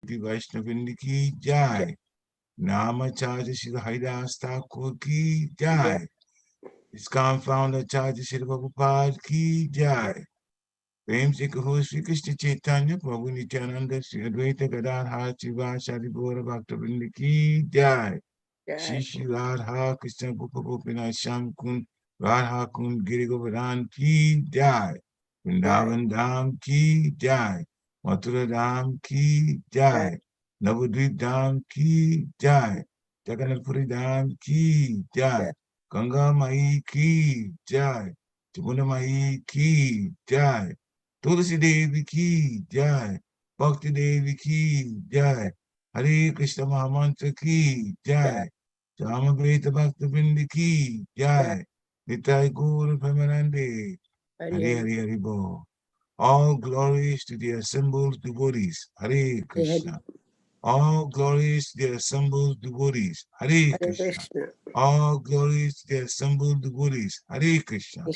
Vaishnavind ki jai. Namacharya Shri Haridas Thakur ki jai. ISKCON founder Acharya Shri Prabhupada ki jai. Prem se kaho Shri Krishna Chaitanya Prabhu Nityananda Shri Advaita Gadadhar Shivasari Gaura Bhaktivinoda ki jai. Shri Shri Radha Krishna Gopa Gopinath Shyam Kund Radha Kund Giri Govardhan ki jai. Vrindavan Dham ki jai. Mathura Dham ki jai. Navadvip Dham ki jai. Jagannath Puri Dham ki jai. Ganga Mai ki jai. Jamuna Mai ki jai. Tulsi Devi ki jai. Bhakti Devi ki jai. Hare Krishna Mahamantra ki jai. Samaveta Bhakta Vrinda ki jai. Nitai Gaur Premanande. Hare Hare Hare Bo. All glories to the assembled devotees. Hare Krishna. All glories to the assembled devotees. Hare Krishna. All glories to the assembled devotees. Hare Krishna.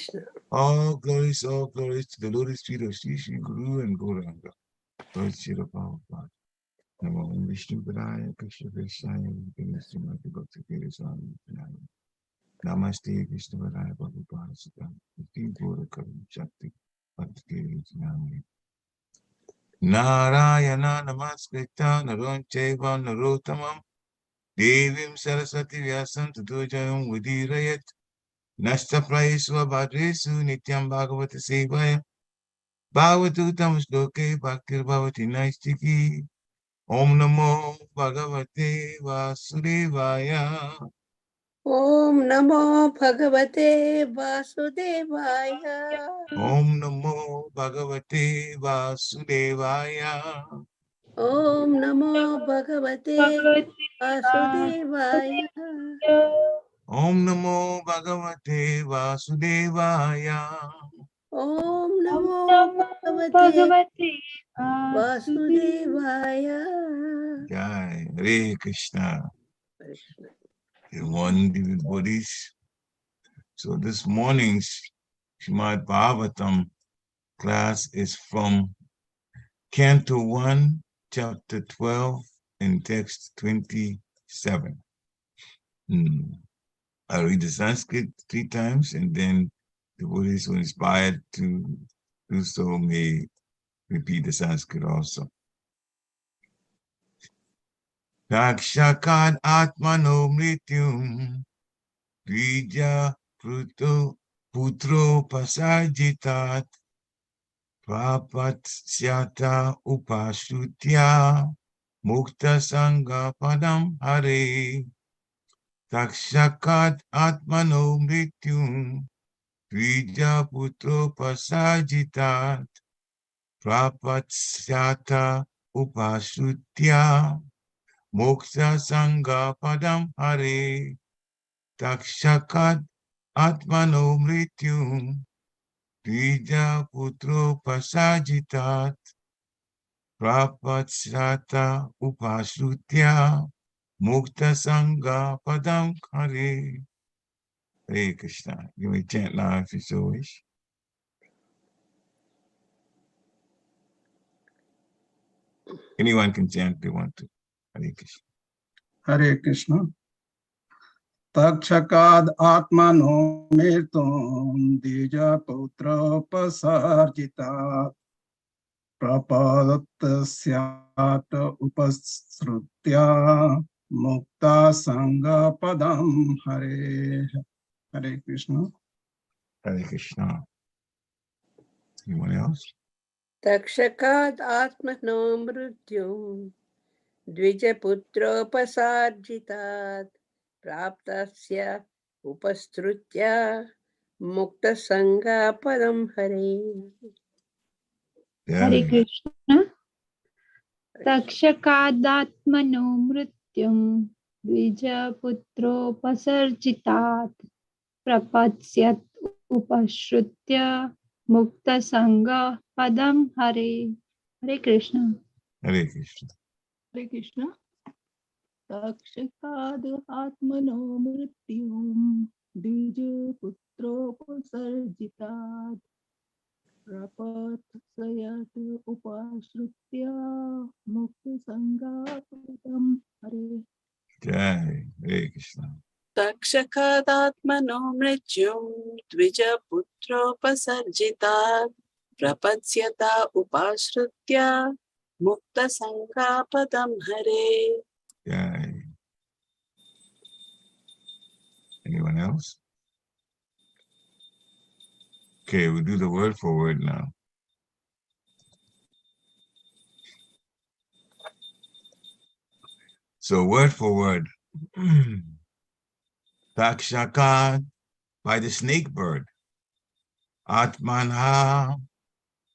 All glories to the lotus feet of Sri Sri Guru and Gauranga. Lord Shri Prabhupada. Namo Vishnu Padaya Krishna Krishna Srimati Bhakti Giri Swami Namo. Namaste Krishna Padaya Prabhupada Sutta. Bhakti Gora Kavi Shakti Bhakti Giri Swami. Narayana Namaskritta Naroncheva Narottamam Devim Saraswati Vyasam Tato Udirayat Nasta Praiswa Bhadresu Nityam Bhagavata Sevaya Bhagavatam Shloke Bhaktir Bhavati Naistiki Om Namo Bhagavate Vasudevaya. Om Namo Bhagavate Vasudevaya. Om Namo Bhagavate Vasudevaya. Om Namo Bhagavate Vasudevaya. Om Namo Bhagavate Vasudevaya. Om Namo Bhagavate Vasudevaya. Jai, Hare Krishna. One devotees. So this morning's Srimad Bhagavatam class is from Canto 1, Chapter 12, and Text 27. I'll read the Sanskrit 3 times, and then devotees who are inspired to do so may repeat the Sanskrit also. Dakshakad Atmano Mrityum Dvija Putro Pasajitat Prapat Syata Upashutya Mukta Sangha Padam Hare. Dakshakad Atmano Mrityum Dvija Putro Pasajitat Prapat Syata Upashutya Mukta Sangha Padam Hare. Dakshakat Atmano Mrityum Dvija Putro Pasajitat Prapatsyata Upasrutya Mukta Sangha Padam Hare. Hare Krishna. You may chant now if you so wish. Anyone can chant if they want to. Hare Krishna. Hare Krishna. Takshakad Atmano Mirtum Dija Putra Pasarjita Prapadasyata Upasrutya Mukta Sangha Padam Hare. Hare Krishna. Hare Krishna. Anyone else? Takshakad Atmano Mrityum Dvijaputropasarjitat Praptasya Upastrutya Mukta Sangha Padam Hare. Hare Krishna. Takshakadatmano mrityum dvijaputropasarjitat prapatsat upashrutya mukta sangha padam hare. Hare Krishna. Hare Krishna. Hare Krishna. Takshakad Atmano Mrityum Dvija Putropasarjitat प्रपत्सयत् उपाश्रित्य मुक्तसङ्गापदं Hare. Jai. Hare Krishna. तक्षकादात्मनो मृत्युं द्विजपुत्रोपसर्जितात् प्रपद्यता उपाश्रित्य मुक्तसङ्गापदं हरे। Jai. Anyone else? Okay, we'll do the word for word now. So word for word. Takshaka, by the snake bird. Atmanha,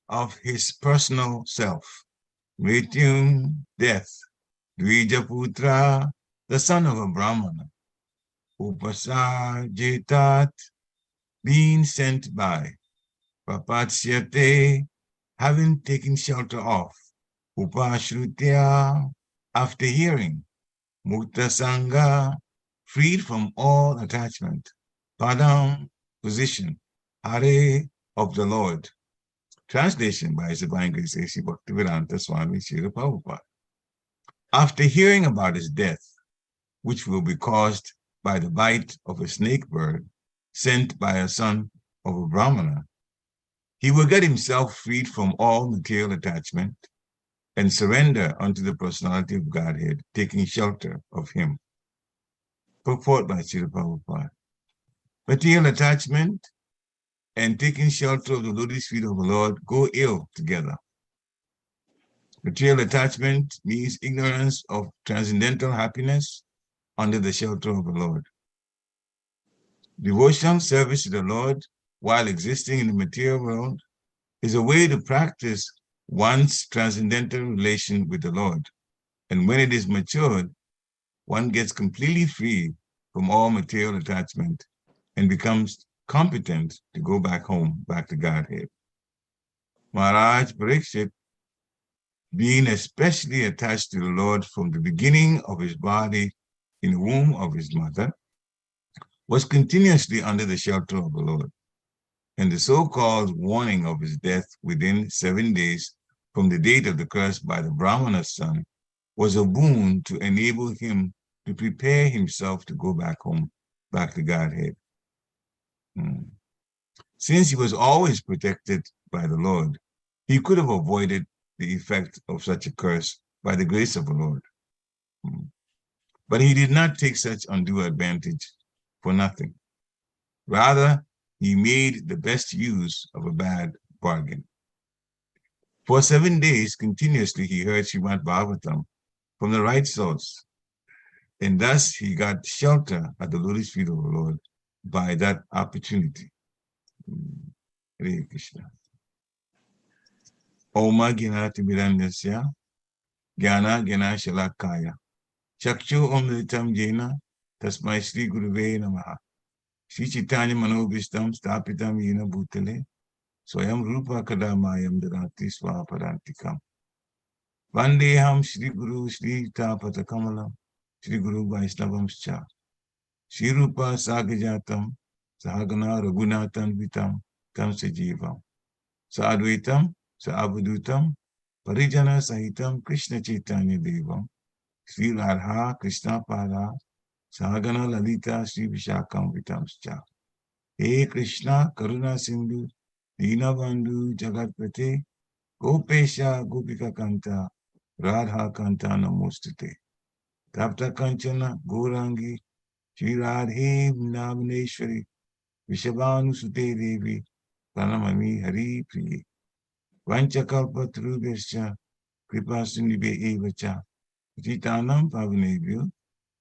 of his personal self. Mrityum, death. Dvijaputra, the son of a Brahmana. Upasajitat, being sent by. Papatsyate, having taken shelter of. Upashrutya, after hearing. Mukta Sangha, freed from all attachment. Padam, position. Hare, of the Lord. Translation by His Divine Grace A.C. Bhaktivedanta Swami Srila Prabhupada. After hearing about his death, which will be caused by the bite of a snake bird sent by a son of a Brahmana, he will get himself freed from all material attachment and surrender unto the personality of Godhead, taking shelter of him. Purport by Srila Prabhupada. Material attachment and taking shelter of the lotus feet of the Lord go ill together. Material attachment means ignorance of transcendental happiness under the shelter of the Lord. Devotional service to the Lord while existing in the material world is a way to practice one's transcendental relation with the Lord. And when it is matured, one gets completely free from all material attachment and becomes competent to go back home, back to Godhead. Maharaj Pariksit, being especially attached to the Lord from the beginning of his body in the womb of his mother, was continuously under the shelter of the Lord. And the so-called warning of his death within 7 days from the date of the curse by the Brahmana's son was a boon to enable him to prepare himself to go back home, back to Godhead. Since he was always protected by the Lord, he could have avoided the effect of such a curse by the grace of the Lord. But he did not take such undue advantage for nothing. Rather, he made the best use of a bad bargain. For 7 days, continuously, he heard Srimad Bhagavatam from the right source. And thus, he got shelter at the lotus feet of the Lord by that opportunity. Hare Krishna. Oma Gyanati Mirandasya, Gyana Gyana Shalakaya, Chakshu Omritam Jena, Tasmai Sri Guruve Namaha, Sri Chaitanya Manobhistam Stapitam Yena Bhutale, Swayam Rupa Kadamayam Darati Swaparantikam. Vandeham Shri Guru Shri Tapata Kamalam, Shri Guru Vaisnavamscha, Shri Rupa Sagajatam, Sahagana Raghunathan Vitam, Tam Sajivam, Sadvaitam, Saabudutam, Parijana Sahitam, Krishna Chaitanya Devam, Shri Radha Krishna Pada, Sahagana Lalita Shri Vishakam Vitamscha. He Krishna Karuna Sindhu, Dinabandhu Jagatpate, Gopesha Gopika Kanta, Radha Kanta Namostute. Tapta Kanchana Gorangi, Shri Radhe Vrindavaneshwari, Vishabhanu Sute Devi, Pranamami Hari Priye. Vanchakalpatrubhyascha, Kripasindhibhya evacha, Patitanam Pavanebhyo,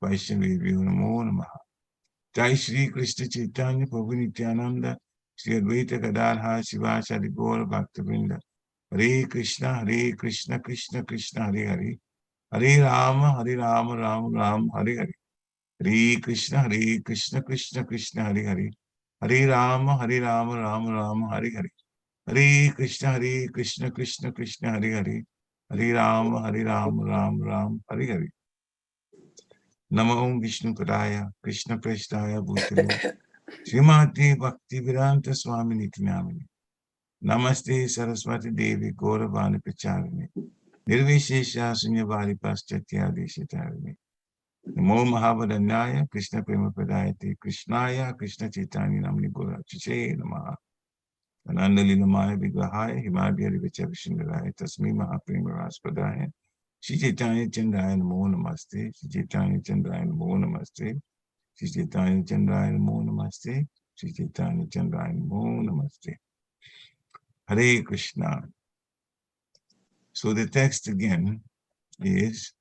Vaishnavebhyo Namo Namaha. Jai Shri Krishna Chaitanya Prabhu Nityananda, Shri Advaita Gadadhar Sivasadi Gaura Bhaktivinoda. Hare Krishna, Krishna Krishna, Hare Hare. Hare Rama, Rama Rama, Hare Hare. Hare Krishna, Krishna Krishna, Hare Hare. Hare Rama, Rama Rama, Hare Hare. Hare Krishna, Krishna Krishna, Hare Hare. Hare Rama, Rama, Hare Hare. Namo Vishnu Padaya, Krishna Prestaya Bhutale, Srimati Bhaktivedanta Swami Niti Namini. Namaste Saraswati Devi Gauravani Pacharani. Nirvishesha Sunyavari Paschatya Deshitarani. Namo Mahavadanyaya Krishna Prema Padayati Krishnaya Krishna Chaitanya Namni Gora Chiche Namaha. Ananda Lilamaya Vigrahaya Himadhyari Vichavishindaraya Tasmi Mahaprema Raspadaya. Shri Chaitanya Chandaya Namo Namaste. Shri Chaitanya Chandaya Namo Namaste. Shri Chaitanya Chandaya Namo Namaste. Shri Chaitanya Chandaya Namo Namaste. Hare Krishna. So the text again is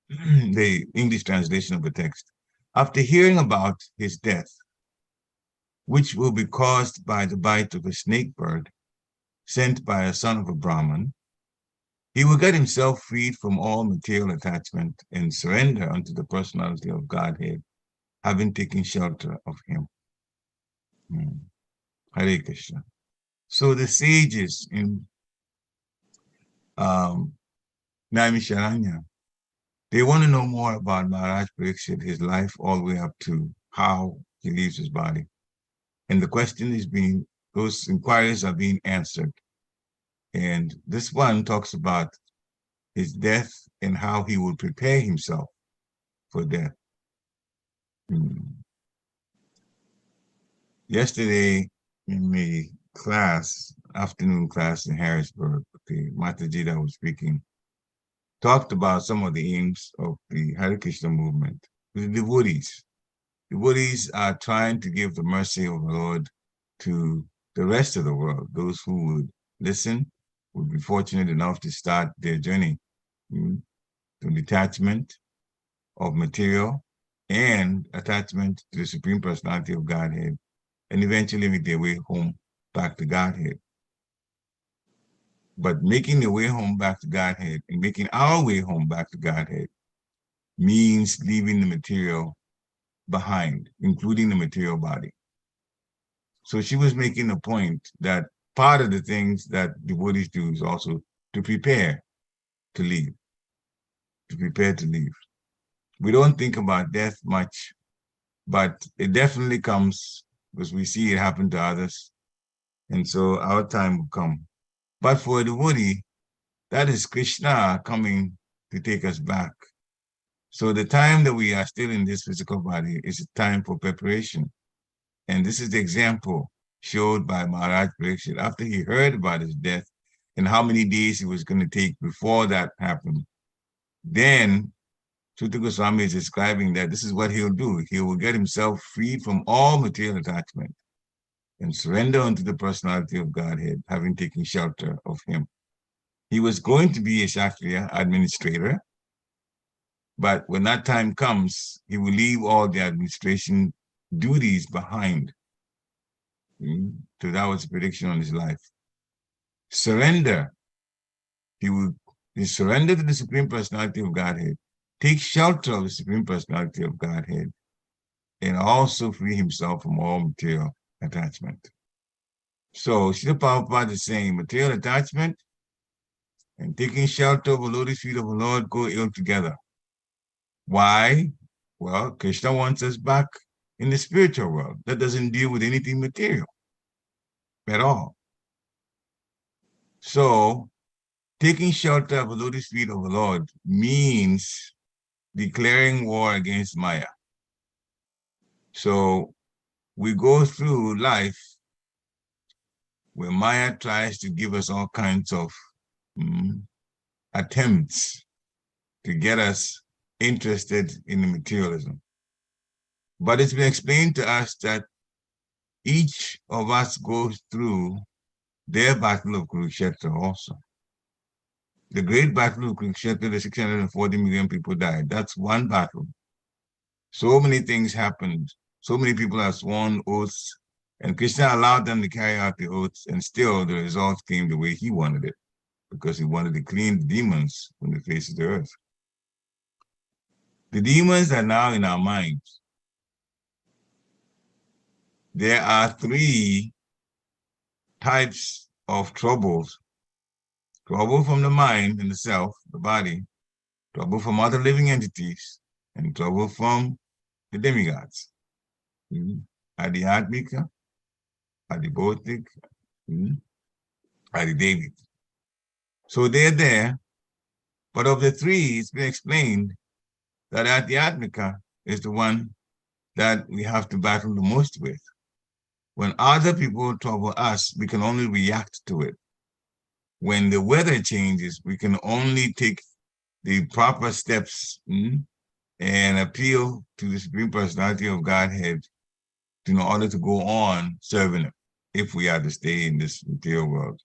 the English translation of the text. After hearing about his death, which will be caused by the bite of a snake bird sent by a son of a Brahmin, he will get himself freed from all material attachment and surrender unto the personality of Godhead, having taken shelter of him. Hare Krishna. So the sages in Naimisharanya, they want to know more about Maharaj Pariksit, his life all the way up to how he leaves his body. And the question is those inquiries are being answered. And this one talks about his death and how he will prepare himself for death. Yesterday in the class, afternoon class in Harrisburg, the Mataji that was speaking, talked about some of the aims of the Hare Krishna movement. The devotees. Devotees are trying to give the mercy of the Lord to the rest of the world. Those who would listen would be fortunate enough to start their journey to detachment of material and attachment to the Supreme Personality of Godhead, and eventually make their way home back to Godhead. But making the way home back to Godhead and making our way home back to Godhead means leaving the material behind, including the material body. So she was making the point that part of the things that devotees do is also to prepare to leave, to prepare to leave. We don't think about death much, but it definitely comes because we see it happen to others. And so our time will come. But for a devotee, that is Krishna coming to take us back. So the time that we are still in this physical body is a time for preparation. And this is the example showed by Maharaj Pariksit after he heard about his death and how many days it was going to take before that happened. Then Sutta Goswami is describing that this is what he'll do. He will get himself freed from all material attachment and surrender unto the personality of Godhead, having taken shelter of him. He was going to be a Kshatriya administrator, but when that time comes, he will leave all the administration duties behind. So that was a prediction on his life. Surrender. He will surrender to the Supreme Personality of Godhead, take shelter of the Supreme Personality of Godhead, and also free himself from all material attachment. So Srila Prabhupada is saying material attachment and taking shelter of the lotus feet of the Lord go ill together. Why? Well, Krishna wants us back in the spiritual world. That doesn't deal with anything material at all. So taking shelter of the lotus feet of the Lord means declaring war against Maya. So we go through life where Maya tries to give us all kinds of attempts to get us interested in the materialism. But it's been explained to us that each of us goes through their battle of Kurukshetra also. The great battle of Kurukshetra, the 640 million people died. That's one battle. So many things happened. So many people have sworn oaths, and Krishna allowed them to carry out the oaths, and still the results came the way he wanted it, because he wanted to clean the demons from the face of the earth. The demons are now in our minds. There are three types of troubles. Trouble from the mind and the self, the body, trouble from other living entities, and trouble from the demigods. Adhyatmika, Adhibautik, Adi David. So they're there, but of the three, it's been explained that Adhyatmika is the one that we have to battle the most with. When other people trouble us, we can only react to it. When the weather changes, we can only take the proper steps and appeal to the Supreme Personality of Godhead in order to go on serving Him, if we are to stay in this material world,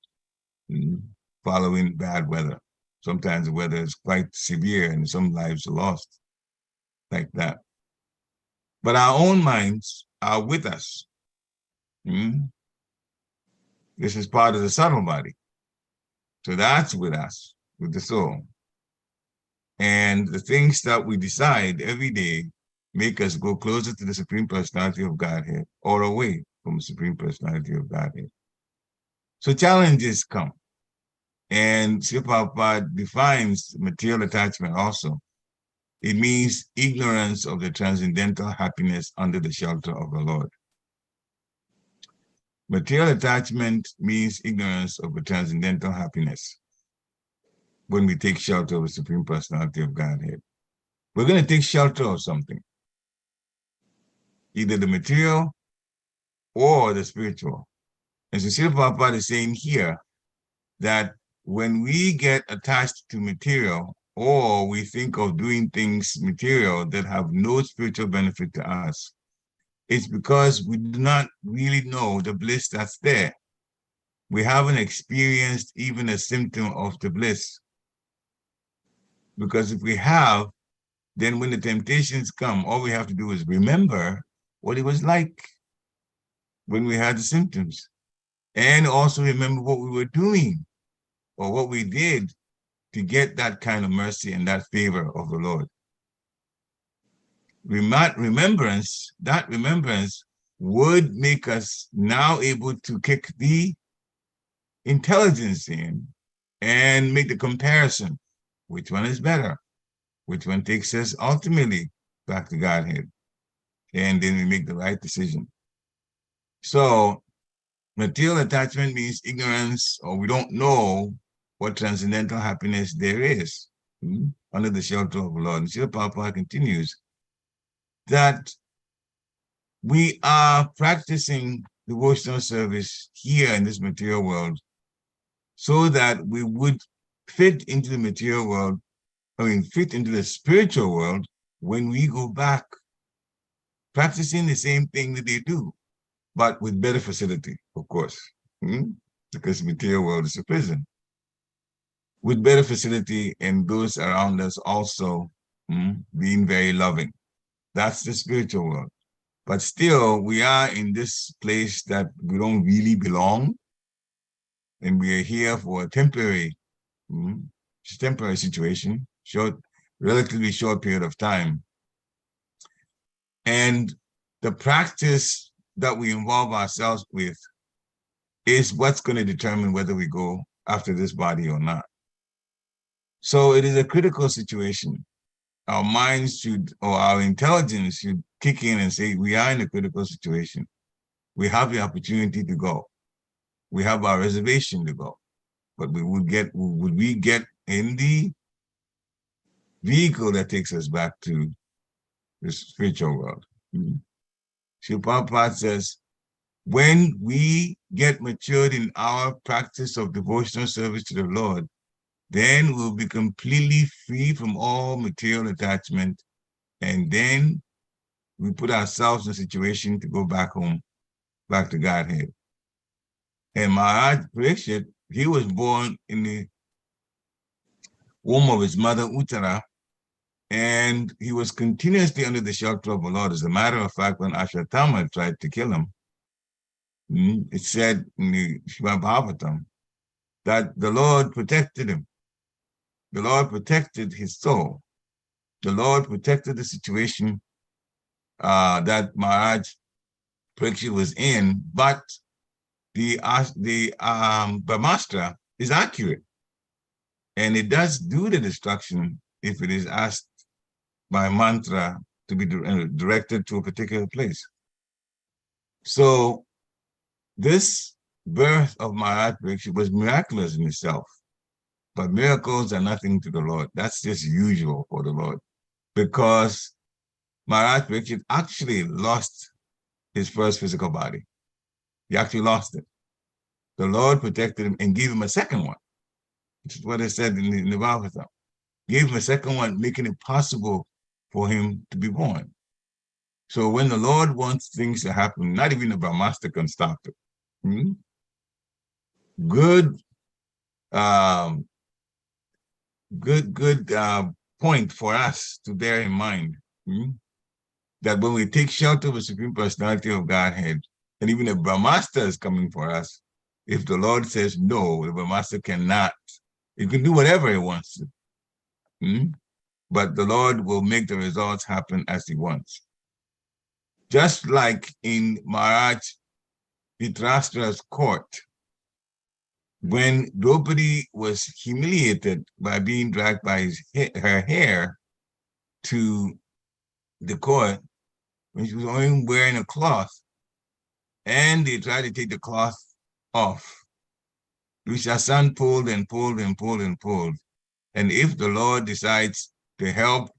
following bad weather. Sometimes the weather is quite severe and some lives are lost like that. But our own minds are with us. This is part of the subtle body. So that's with us, with the soul. And the things that we decide every day make us go closer to the Supreme Personality of Godhead or away from the Supreme Personality of Godhead. So challenges come. And Srila Prabhupada defines material attachment also. It means ignorance of the transcendental happiness under the shelter of the Lord. Material attachment means ignorance of the transcendental happiness when we take shelter of the Supreme Personality of Godhead. We're going to take shelter of something, either the material or the spiritual. And so Srila Prabhupada is saying here that when we get attached to material or we think of doing things material that have no spiritual benefit to us, it's because we do not really know the bliss that's there. We haven't experienced even a symptom of the bliss. Because if we have, then when the temptations come, all we have to do is remember what it was like when we had the symptoms. And also remember what we were doing or what we did to get that kind of mercy and that favor of the Lord. Remembrance would make us now able to kick the intelligence in and make the comparison. Which one is better? Which one takes us ultimately back to Godhead? And then we make the right decision. So material attachment means ignorance, or we don't know what transcendental happiness there is under the shelter of the Lord. And Srila Prabhupada continues that we are practicing devotional service here in this material world so that we would fit into the material world, fit into the spiritual world when we go back, practicing the same thing that they do, but with better facility, of course, because the material world is a prison. With better facility and those around us also being very loving. That's the spiritual world. But still, we are in this place that we don't really belong, and we are here for a temporary situation, relatively short period of time. And the practice that we involve ourselves with is what's going to determine whether we go after this body or not. So it is a critical situation. Our minds should, or our intelligence should kick in and say, we are in a critical situation. We have the opportunity to go. We have our reservation to go. But would we get in the vehicle that takes us back to the spiritual world? Srila Prabhupada says, when we get matured in our practice of devotional service to the Lord, then we'll be completely free from all material attachment. And then we put ourselves in a situation to go back home, back to Godhead. And Maharaj Pariksit, he was born in the womb of his mother Uttara, and he was continuously under the shelter of the Lord. As a matter of fact, when Ashwatthama tried to kill him, it said in the Srimad Bhagavatam that the Lord protected him. The Lord protected his soul. The Lord protected the situation that Maharaj Pariksit was in, but the Brahmastra is accurate. And it does do the destruction if it is asked by mantra to be directed to a particular place. So this birth of Maharaj Pariksit was miraculous in itself. But miracles are nothing to the Lord. That's just usual for the Lord. Because Maharaj Pariksit actually lost his first physical body. He actually lost it. The Lord protected him and gave him a second one. Which is what it said in the Bhagavatam. Gave him a second one, making it possible for him to be born. So when the Lord wants things to happen, not even the Brahmasta can stop it. Hmm? Good point for us to bear in mind, that when we take shelter of the Supreme Personality of Godhead, and even if Brahmasta is coming for us, if the Lord says no, the Brahmasta cannot. He can do whatever he wants to. But the Lord will make the results happen as he wants. Just like in Maharaj Dhritarashtra's court, when Draupadi was humiliated by being dragged by her hair to the court, when she was only wearing a cloth, and they tried to take the cloth off. Dushasan pulled and pulled and pulled and pulled. And if the Lord decides to help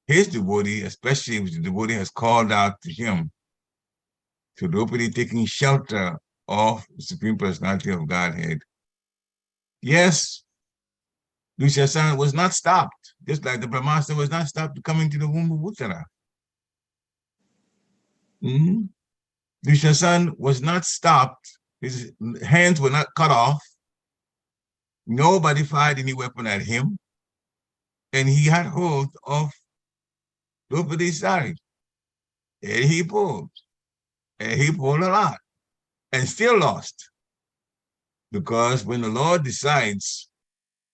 his devotee, especially if the devotee has called out to him, to Draupadi taking shelter of the Supreme Personality of Godhead, yes, Dushasan was not stopped, just like the Brahmasta was not stopped coming to the womb of Uttara. Dushasan was not stopped. His hands were not cut off. Nobody fired any weapon at him. And he had hold of Draupadi's sari. And he pulled. And he pulled a lot. And still lost. Because when the Lord decides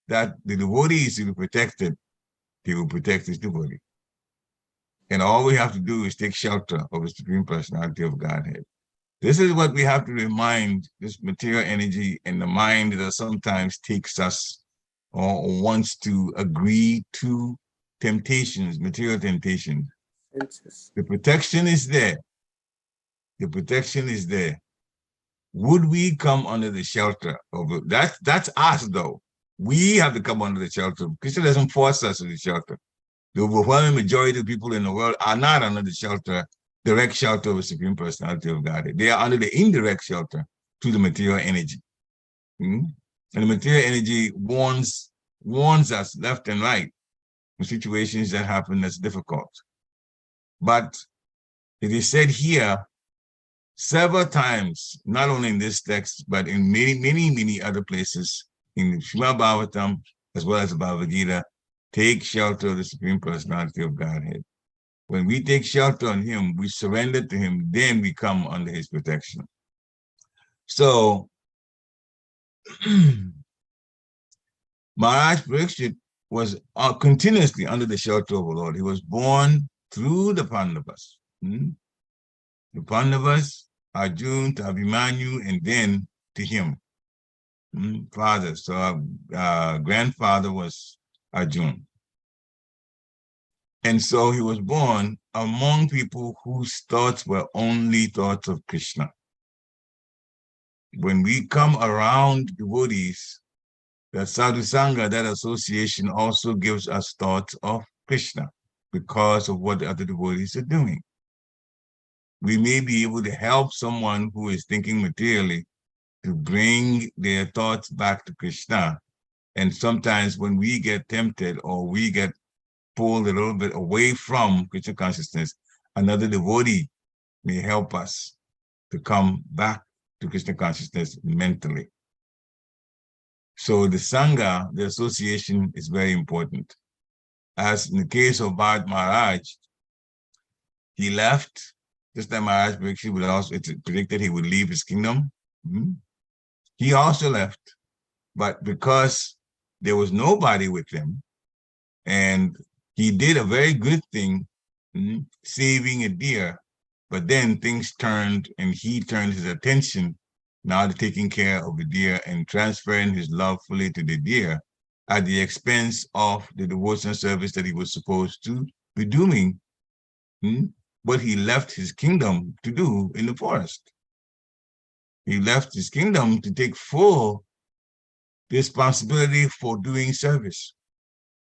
that the devotee is to be protected, he will protect his devotee. And all we have to do is take shelter of the Supreme Personality of Godhead. This is what we have to remind this material energy and the mind that sometimes takes us or wants to agree to temptations, material temptations. The protection is there. The protection is there. Would we come under the shelter of it? That's us, though. We have to come under the shelter. Krishna doesn't force us to the shelter. The overwhelming majority of people in the world are not under the shelter, direct shelter of the Supreme Personality of God. They are under the indirect shelter to the material energy. And the material energy warns us left and right in situations that happen that's difficult. But it is said here several times, not only in this text, but in many, many, many other places in the Srimad Bhagavatam, as well as the Bhagavad Gita, take shelter of the Supreme Personality of Godhead. When we take shelter on him, we surrender to him, then we come under his protection. So, Maharaj Pariksit was continuously under the shelter of the Lord. He was born through the Pandavas. The Pandavas, Arjuna, to Abhimanyu, and then to him. Father, so grandfather was Arjuna. And so he was born among people whose thoughts were only thoughts of Krishna. When we come around devotees, that sadhu sangha, that association also gives us thoughts of Krishna because of what the other devotees are doing. We may be able to help someone who is thinking materially to bring their thoughts back to Krishna. And sometimes when we get tempted or we get pulled a little bit away from Krishna consciousness, another devotee may help us to come back to Krishna consciousness mentally. So the Sangha, the association, is very important. As in the case of Bharat Maharaj, he left, just like Maharaj Pariksit would also, it's predicted he would leave his kingdom. He also left, but because there was nobody with him, and he did a very good thing, saving a deer, but then things turned and he turned his attention now to taking care of the deer and transferring his love fully to the deer at the expense of the devotional service that he was supposed to be doing, what he left his kingdom to do in the forest. He left his kingdom to take full responsibility for doing service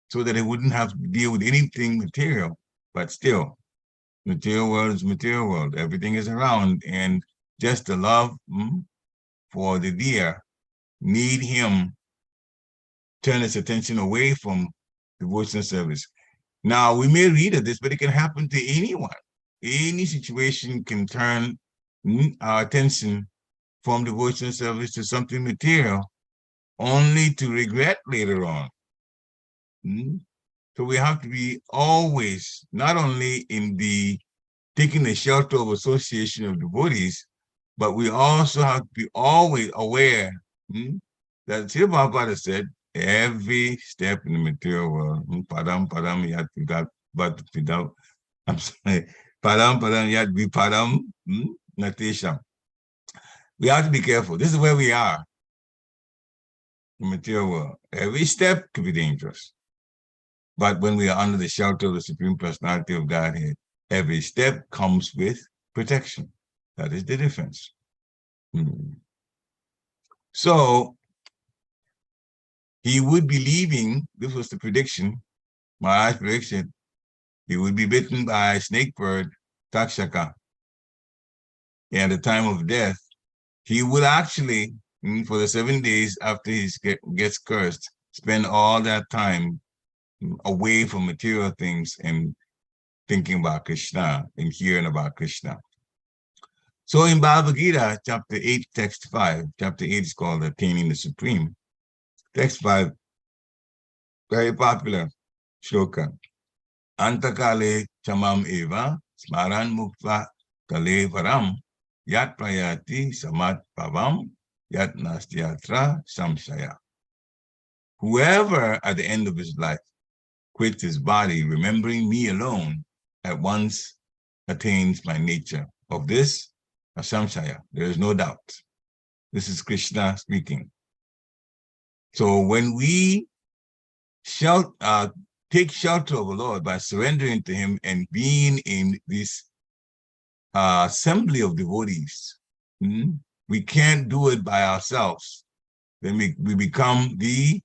so that he wouldn't have to deal with anything material. But still, material world is material world. Everything is around. And just the love for the deer need him turn his attention away from devotional service. Now, we may read of this, but it can happen to anyone. Any situation can turn our attention from devotional service to something material, only to regret later on. So we have to be always, not only in the taking the shelter of association of devotees, but we also have to be always aware that Srila Prabhupada said, every step in the material world, padam yat vigat but without, I'm sorry, padam yat vipadam natesham. We have to be careful. This is where we are in the material world. Every step could be dangerous. But when we are under the shelter of the Supreme Personality of Godhead, every step comes with protection. That is the difference. So he would be leaving, this was the prediction, Maharaj's prediction, he would be bitten by a snake bird, Takshaka. And at the time of death, he would actually, for the 7 days after he gets cursed, spend all that time away from material things and thinking about Krishna and hearing about Krishna. So in Bhagavad Gita, chapter 8, text 5, chapter 8 is called Attaining the Supreme. Text 5, very popular shloka. Antakale chamam eva smaran mukta kale varam yat prayati samat pavam yat nastyatra samshaya. Whoever at the end of his life quits his body, remembering me alone, at once attains my nature. Of this, asamshaya, there is no doubt. This is Krishna speaking. So when we take shelter of the Lord by surrendering to him and being in this assembly of devotees, we can't do it by ourselves. Then we become the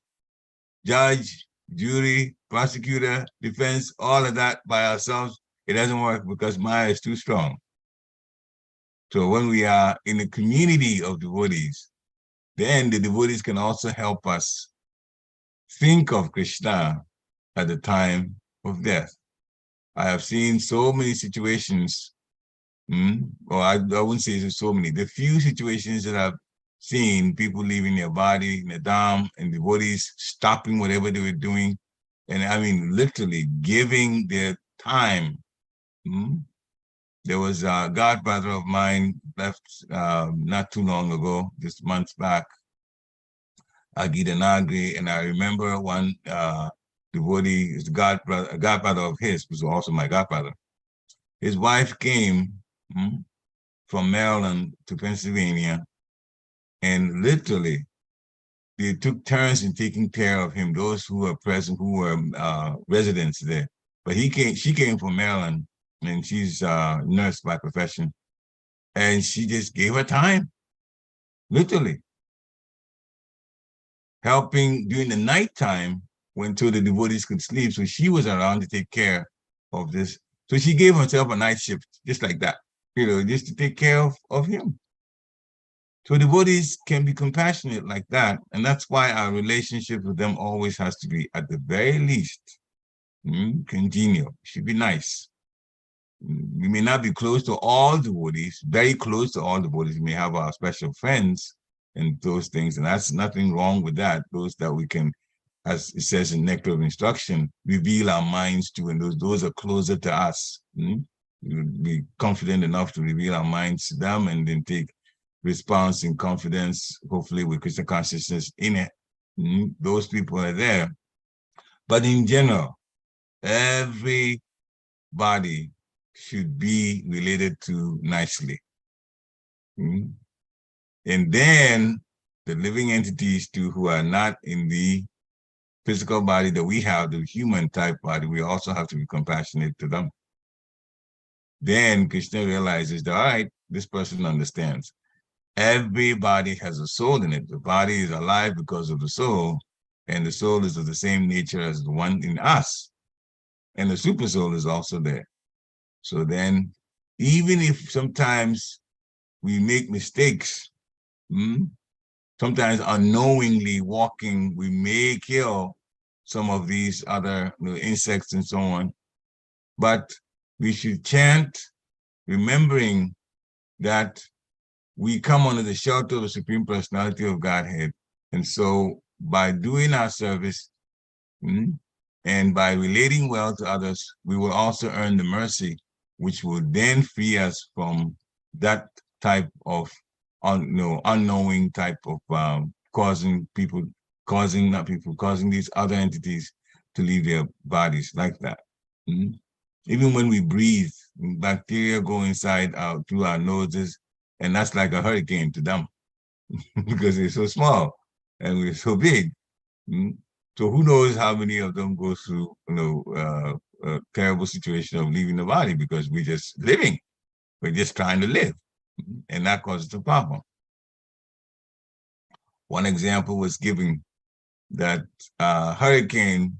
judge, jury, prosecutor, defense, all of that by ourselves. It doesn't work because Maya is too strong. So when we are in a community of devotees, then the devotees can also help us think of Krishna at the time of death. I have seen so many situations, or I wouldn't say there's so many, the few situations that I've seen people leaving their body in the dham and devotees stopping whatever they were doing. And I mean, literally giving their time. There was a godfather of mine left not too long ago, just months back, Agita Nagri, and I remember one devotee, his godfather of his, was also my godfather. His wife came from Maryland to Pennsylvania, and literally they took turns in taking care of him, those who were present, who were residents there. But she came from Maryland, and she's a nurse by profession. And she just gave her time, literally. Helping during the nighttime until the devotees could sleep. So she was around to take care of this. So she gave herself a night shift, just like that, just to take care of him. So devotees can be compassionate like that. And that's why our relationship with them always has to be, at the very least, congenial. Should be nice. We may not be close to all devotees, very close to all devotees. We may have our special friends and those things, and that's nothing wrong with that. Those that we can, as it says in Nectar of Instruction, reveal our minds to, and those are closer to us. We would be confident enough to reveal our minds to them and then take response in confidence, hopefully with Krishna consciousness in it. Those people are there. But in general, everybody should be related to nicely. And then the living entities too, who are not in the physical body that we have, the human type body, we also have to be compassionate to them. Then Krishna realizes that, all right, this person understands. Everybody has a soul in it. The body is alive because of the soul, and the soul is of the same nature as the one in us. And the super soul is also there. So then, even if sometimes we make mistakes, sometimes unknowingly walking, we may kill some of these other insects and so on. But we should chant, remembering that we come under the shelter of the Supreme Personality of Godhead. And so by doing our service and by relating well to others, we will also earn the mercy, which will then free us from that type of unknowing type of causing these other entities to leave their bodies like that. Even when we breathe, bacteria go inside out through our noses, and that's like a hurricane to them because they're so small and we're so big. So who knows how many of them go through, a terrible situation of leaving the body because we're just living. We're just trying to live, and that causes a problem. One example was given that hurricane,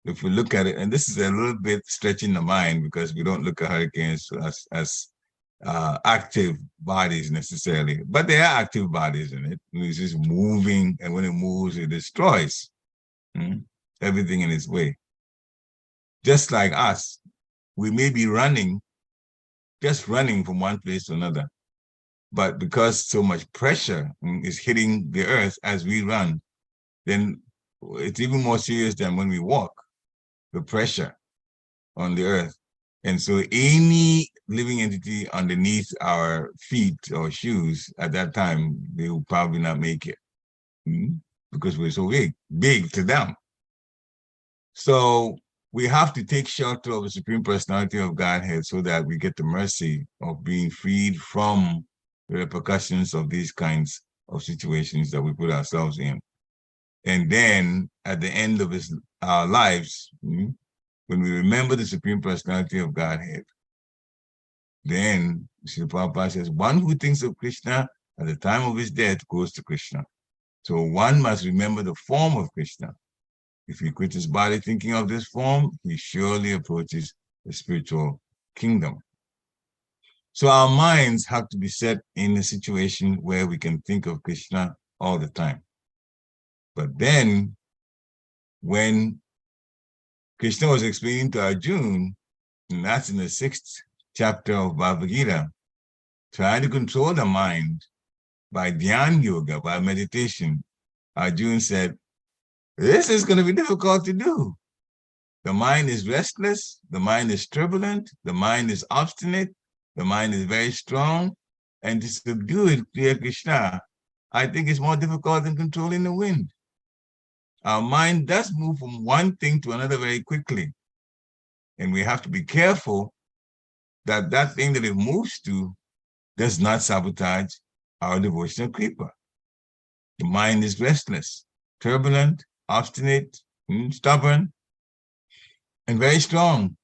if we look at it, and this is a little bit stretching the mind because we don't look at hurricanes as active bodies necessarily, but there are active bodies in it. It's just moving, and when it moves, it destroys everything in its way. Just like us, we may be just running from one place to another, but because so much pressure is hitting the earth as we run, then it's even more serious than when we walk, the pressure on the earth. And so any living entity underneath our feet or shoes at that time, they will probably not make it because we're so big to them. So we have to take shelter of the Supreme Personality of Godhead so that we get the mercy of being freed from the repercussions of these kinds of situations that we put ourselves in. And then at the end of our lives, when we remember the Supreme Personality of Godhead, then Srila Prabhupada says, one who thinks of Krishna at the time of his death goes to Krishna. So one must remember the form of Krishna. If he quits his body thinking of this form, he surely approaches the spiritual kingdom. So our minds have to be set in a situation where we can think of Krishna all the time. But then, when Krishna was explaining to Arjuna, and that's in the 6th chapter of Bhagavad Gita, trying to control the mind by dhyan yoga, by meditation, Arjuna said, this is going to be difficult to do. The mind is restless, the mind is turbulent, the mind is obstinate, the mind is very strong, and to subdue it, dear Krishna, I think it's more difficult than controlling the wind. Our mind does move from one thing to another very quickly, and we have to be careful that that thing that it moves to does not sabotage our devotional kripa. The mind is restless, turbulent, obstinate, stubborn, and very strong.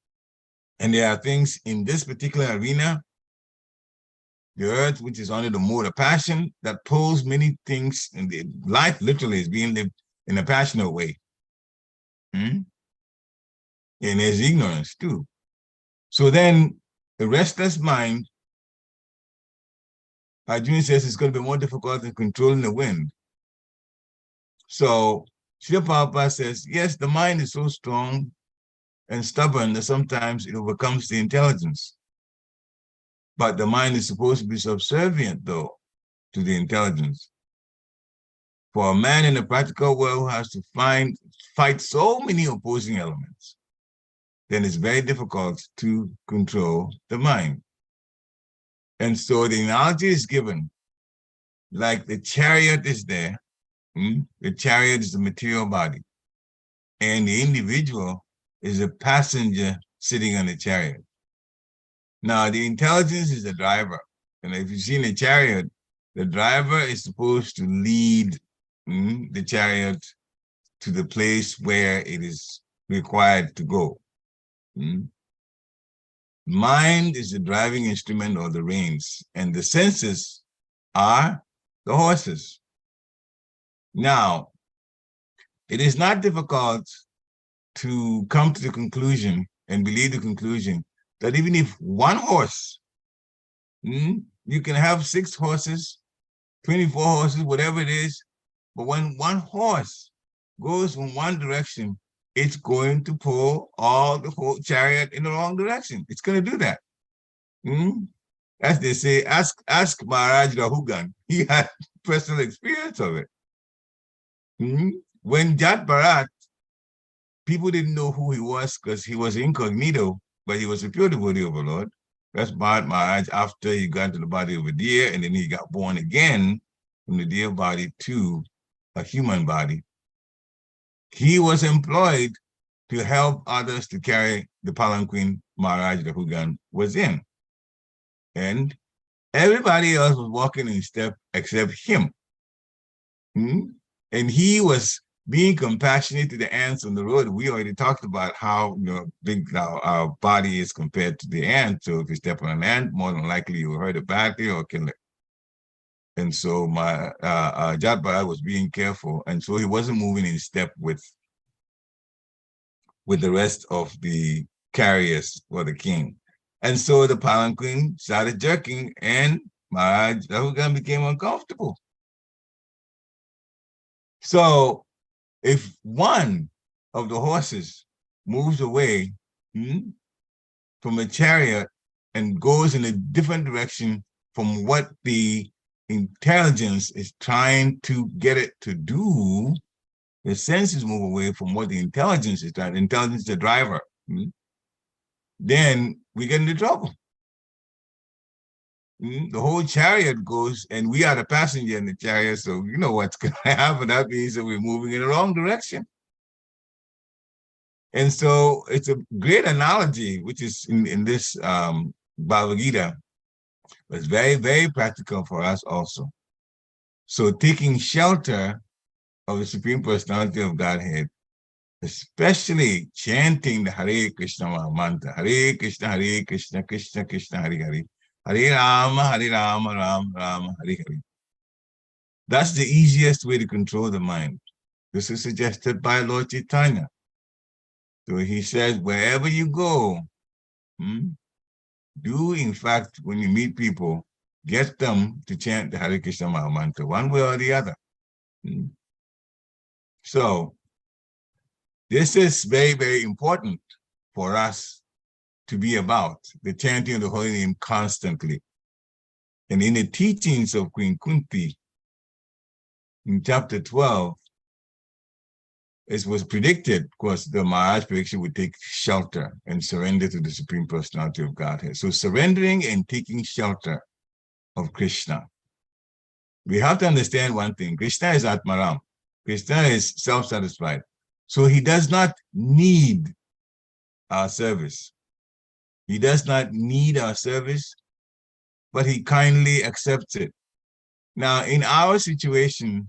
And there are things in this particular arena, the earth, which is under the mode of passion, that pulls many things, and life literally is being lived in a passionate way. And there's ignorance too. So then the restless mind, Arjuna says, it's going to be more difficult than controlling the wind. So Srila Prabhupada says, yes, the mind is so strong and stubborn that sometimes it overcomes the intelligence. But the mind is supposed to be subservient, though, to the intelligence. For a man in the practical world who has to fight so many opposing elements, then it's very difficult to control the mind. And so the analogy is given, like the chariot is there. The chariot is the material body, and the individual is a passenger sitting on the chariot. Now, the intelligence is the driver. And if you've seen a chariot, the driver is supposed to lead the chariot to the place where it is required to go. Mind is the driving instrument or the reins, and the senses are the horses. Now, it is not difficult to come to the conclusion and believe the conclusion that even if one horse, you can have 6 horses, 24 horses, whatever it is, but when one horse goes from one direction, it's going to pull all the whole chariot in the wrong direction. It's going to do that. As they say, ask Maharaj Rahugan. He had personal experience of it. When Jat Bharat, people didn't know who he was because he was incognito, but he was a pure devotee of the Lord. That's Bharat Maharaj after he got into the body of a deer, and then he got born again from the deer body to a human body. He was employed to help others to carry the palanquin Maharaj Rahugan was in. And everybody else was walking in step except him. And he was being compassionate to the ants on the road. We already talked about how big our body is compared to the ant. So if you step on an ant, more than likely you will hurt it badly or kill it. And so my Jat Bharat was being careful, and so he wasn't moving in step with the rest of the carriers for the king. And so the palanquin started jerking, and Maharaj Rahugan became uncomfortable. So if one of the horses moves away from a chariot and goes in a different direction from what the intelligence is trying to get it to do, the senses move away from what the intelligence is trying. The intelligence is the driver. Then we get into trouble. The whole chariot goes, and we are the passenger in the chariot, so you know what's going to happen. That means that we're moving in the wrong direction. And so it's a great analogy, which is in this Bhagavad Gita. It's very, very practical for us also. So taking shelter of the Supreme Personality of Godhead, especially chanting the Hare Krishna mantra, Hare Krishna, Krishna Krishna, Hare Hare, Hare Rama, Rama Rama, Hare Hare. That's the easiest way to control the mind. This is suggested by Lord Chaitanya. So he says, wherever you go, do in fact, when you meet people, get them to chant the Hare Krishna mantra, one way or the other. So this is very, very important for us to be about, the chanting of the holy name constantly. And in the teachings of Queen Kunti, in chapter 12, it was predicted, of course, the Maharaj Pariksit would take shelter and surrender to the Supreme Personality of Godhead. So surrendering and taking shelter of Krishna. We have to understand one thing. Krishna is Atmaram. Krishna is self-satisfied. So he does not need our service. He does not need our service, but he kindly accepts it. Now, in our situation,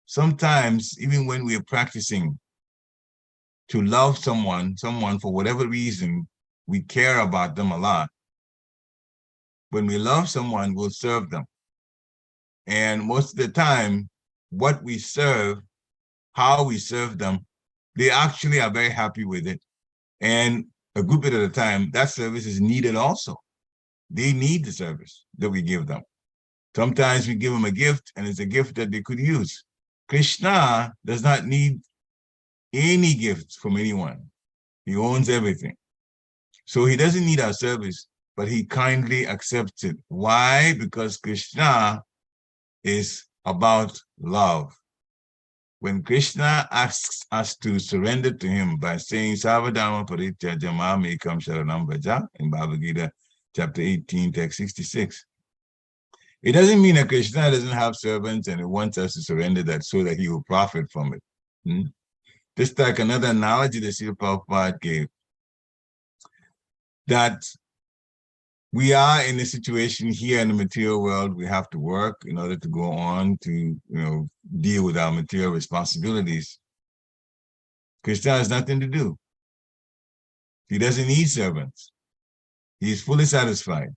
sometimes, even when we are practicing to love someone for whatever reason, we care about them a lot. When we love someone, we'll serve them. And most of the time, what we serve, how we serve them, they actually are very happy with it. And a good bit of the time, that service is needed also. They need the service that we give them. Sometimes we give them a gift, and it's a gift that they could use. Krishna does not need any gifts from anyone. He owns everything. So he doesn't need our service, but he kindly accepts it. Why? Because Krishna is about love. When Krishna asks us to surrender to him by saying Savadama Parityaja Mamekam Sharanam Vraja in Bhagavad Gita, chapter 18, text 66, it doesn't mean that Krishna doesn't have servants and he wants us to surrender that so that he will profit from it. Just like another analogy that Srila Prabhupada gave, that we are in a situation here in the material world, we have to work in order to go on to, deal with our material responsibilities. Krishna has nothing to do. He doesn't need servants. He is fully satisfied.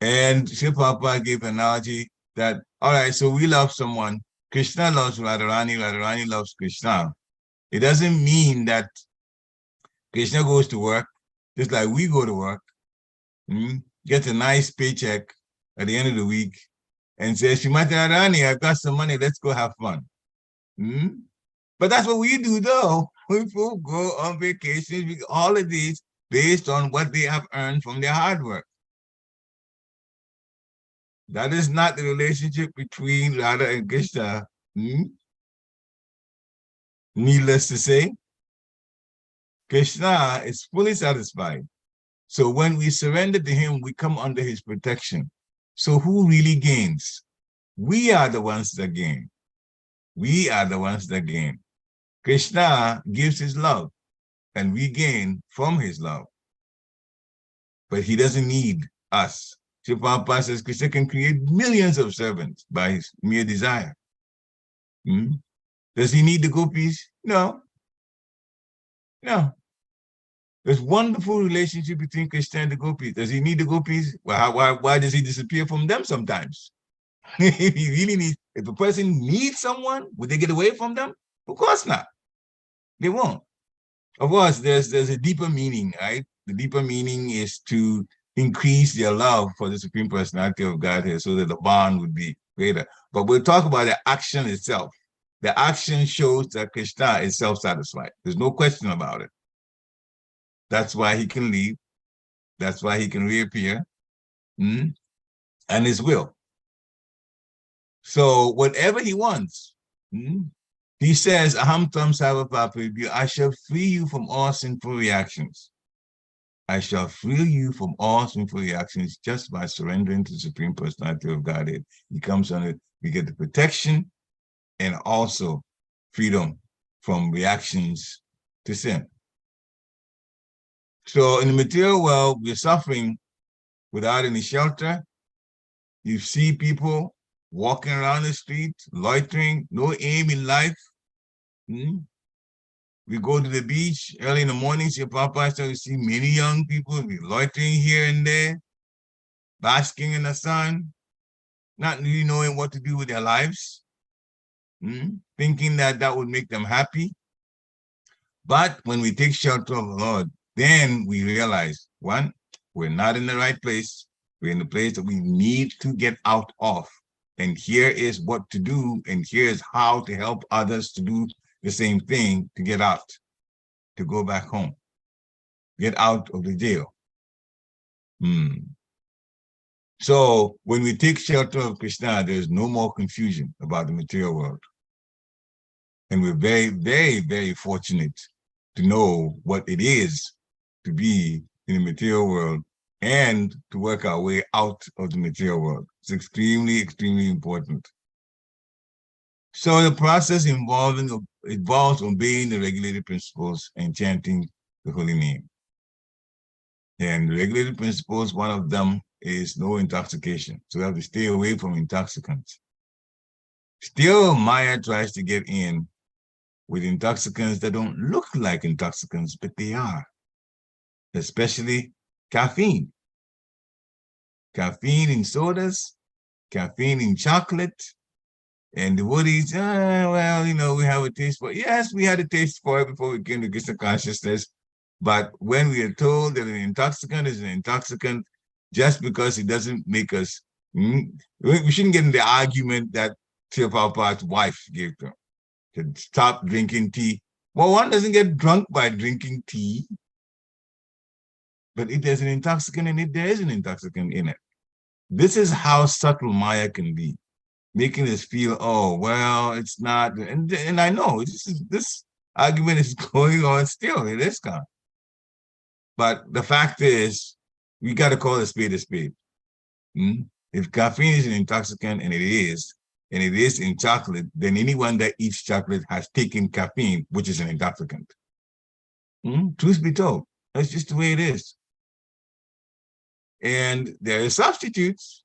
And Shiv Prabhupada gave an analogy that, all right, so we love someone. Krishna loves Radharani, Radharani loves Krishna. It doesn't mean that Krishna goes to work, just like we go to work, gets a nice paycheck at the end of the week, and says, Shrimati Radharani, I've got some money, let's go have fun. But that's what we do, though. People go on vacations, holidays, based on what they have earned from their hard work. That is not the relationship between Radha and Krishna. Needless to say, Krishna is fully satisfied. So when we surrender to him, we come under his protection. So who really gains? We are the ones that gain. We are the ones that gain. Krishna gives his love, and we gain from his love. But he doesn't need us. Shiv Prabhupada says Krishna can create millions of servants by his mere desire. Does he need the gopis? No. No. There's wonderful relationship between Krishna and the gopis. Does he need the gopis? Well, why does he disappear from them sometimes? If he really needs, if a person needs someone, would they get away from them? Of course not. They won't. Of course, there's a deeper meaning, right? The deeper meaning is to increase their love for the Supreme Personality of Godhead so that the bond would be greater. But we'll talk about the action itself. The action shows that Krishna is self-satisfied. There's no question about it. That's why he can leave. That's why he can reappear. And his will. So whatever he wants, he says, Aham tam sarva papabhyo, I shall free you from all sinful reactions. I shall free you from all sinful reactions just by surrendering to the Supreme Personality of Godhead. He comes on it. We get the protection and also freedom from reactions to sin. So in the material world, we're suffering without any shelter. You see people walking around the street, loitering, no aim in life. We go to the beach early in the morning, see Papa, so we see many young people be loitering here and there, basking in the sun, not really knowing what to do with their lives, thinking that that would make them happy. But when we take shelter of the Lord, then we realize, one, we're not in the right place. We're in the place that we need to get out of. And here is what to do, and here's how to help others to do the same thing to get out, to go back home, get out of the jail. So when we take shelter of Krishna, there's no more confusion about the material world. And we're very, very, very fortunate to know what it is to be in the material world and to work our way out of the material world. It's extremely, extremely important. So the process involves obeying the regulated principles and chanting the holy name. And the regulated principles, one of them is no intoxication. So we have to stay away from intoxicants. Still, Maya tries to get in with intoxicants that don't look like intoxicants, but they are, especially caffeine. Caffeine in sodas, caffeine in chocolate, and the woodies, well, you know, we have a taste for it. Yes, we had a taste for it before we came to Krishna consciousnus, but when we are told that an intoxicant is an intoxicant, just because it doesn't make us, we shouldn't get into the argument that Srila Prabhupada's wife gave to him, to stop drinking tea. Well, one doesn't get drunk by drinking tea, but if there's an intoxicant in it, there is an intoxicant in it. This is how subtle Maya can be, making us feel, oh, well, it's not, and I know this argument is going on still in ISKCON. But the fact is, we got to call a spade a spade. If caffeine is an intoxicant, and it is in chocolate, then anyone that eats chocolate has taken caffeine, which is an intoxicant. Truth be told, that's just the way it is. And there are substitutes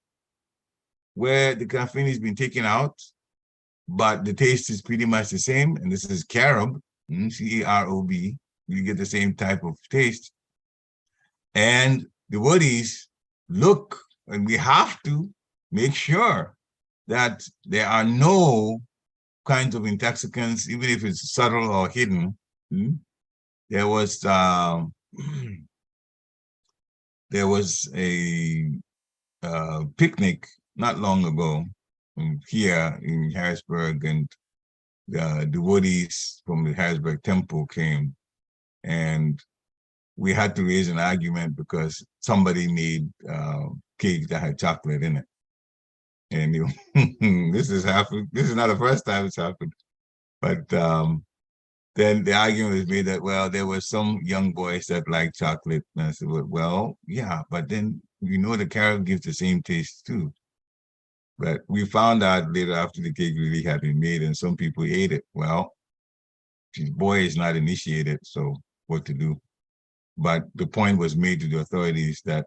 where the caffeine has been taken out, but the taste is pretty much the same. And this is carob, C-A-R-O-B. You get the same type of taste. And the woodies look and we have to make sure that there are no kinds of intoxicants, even if it's subtle or hidden. There was a picnic not long ago here in Harrisburg, and the devotees from the Harrisburg temple came, and we had to raise an argument because somebody made cake that had chocolate in it. And this has happened. This is not the first time it's happened. But then the argument was made that, well, there were some young boys that liked chocolate. And I said, well, yeah, but then the carrot gives the same taste too. But we found out later after the cake really had been made and some people ate it. Well, the boy is not initiated, so what to do? But the point was made to the authorities that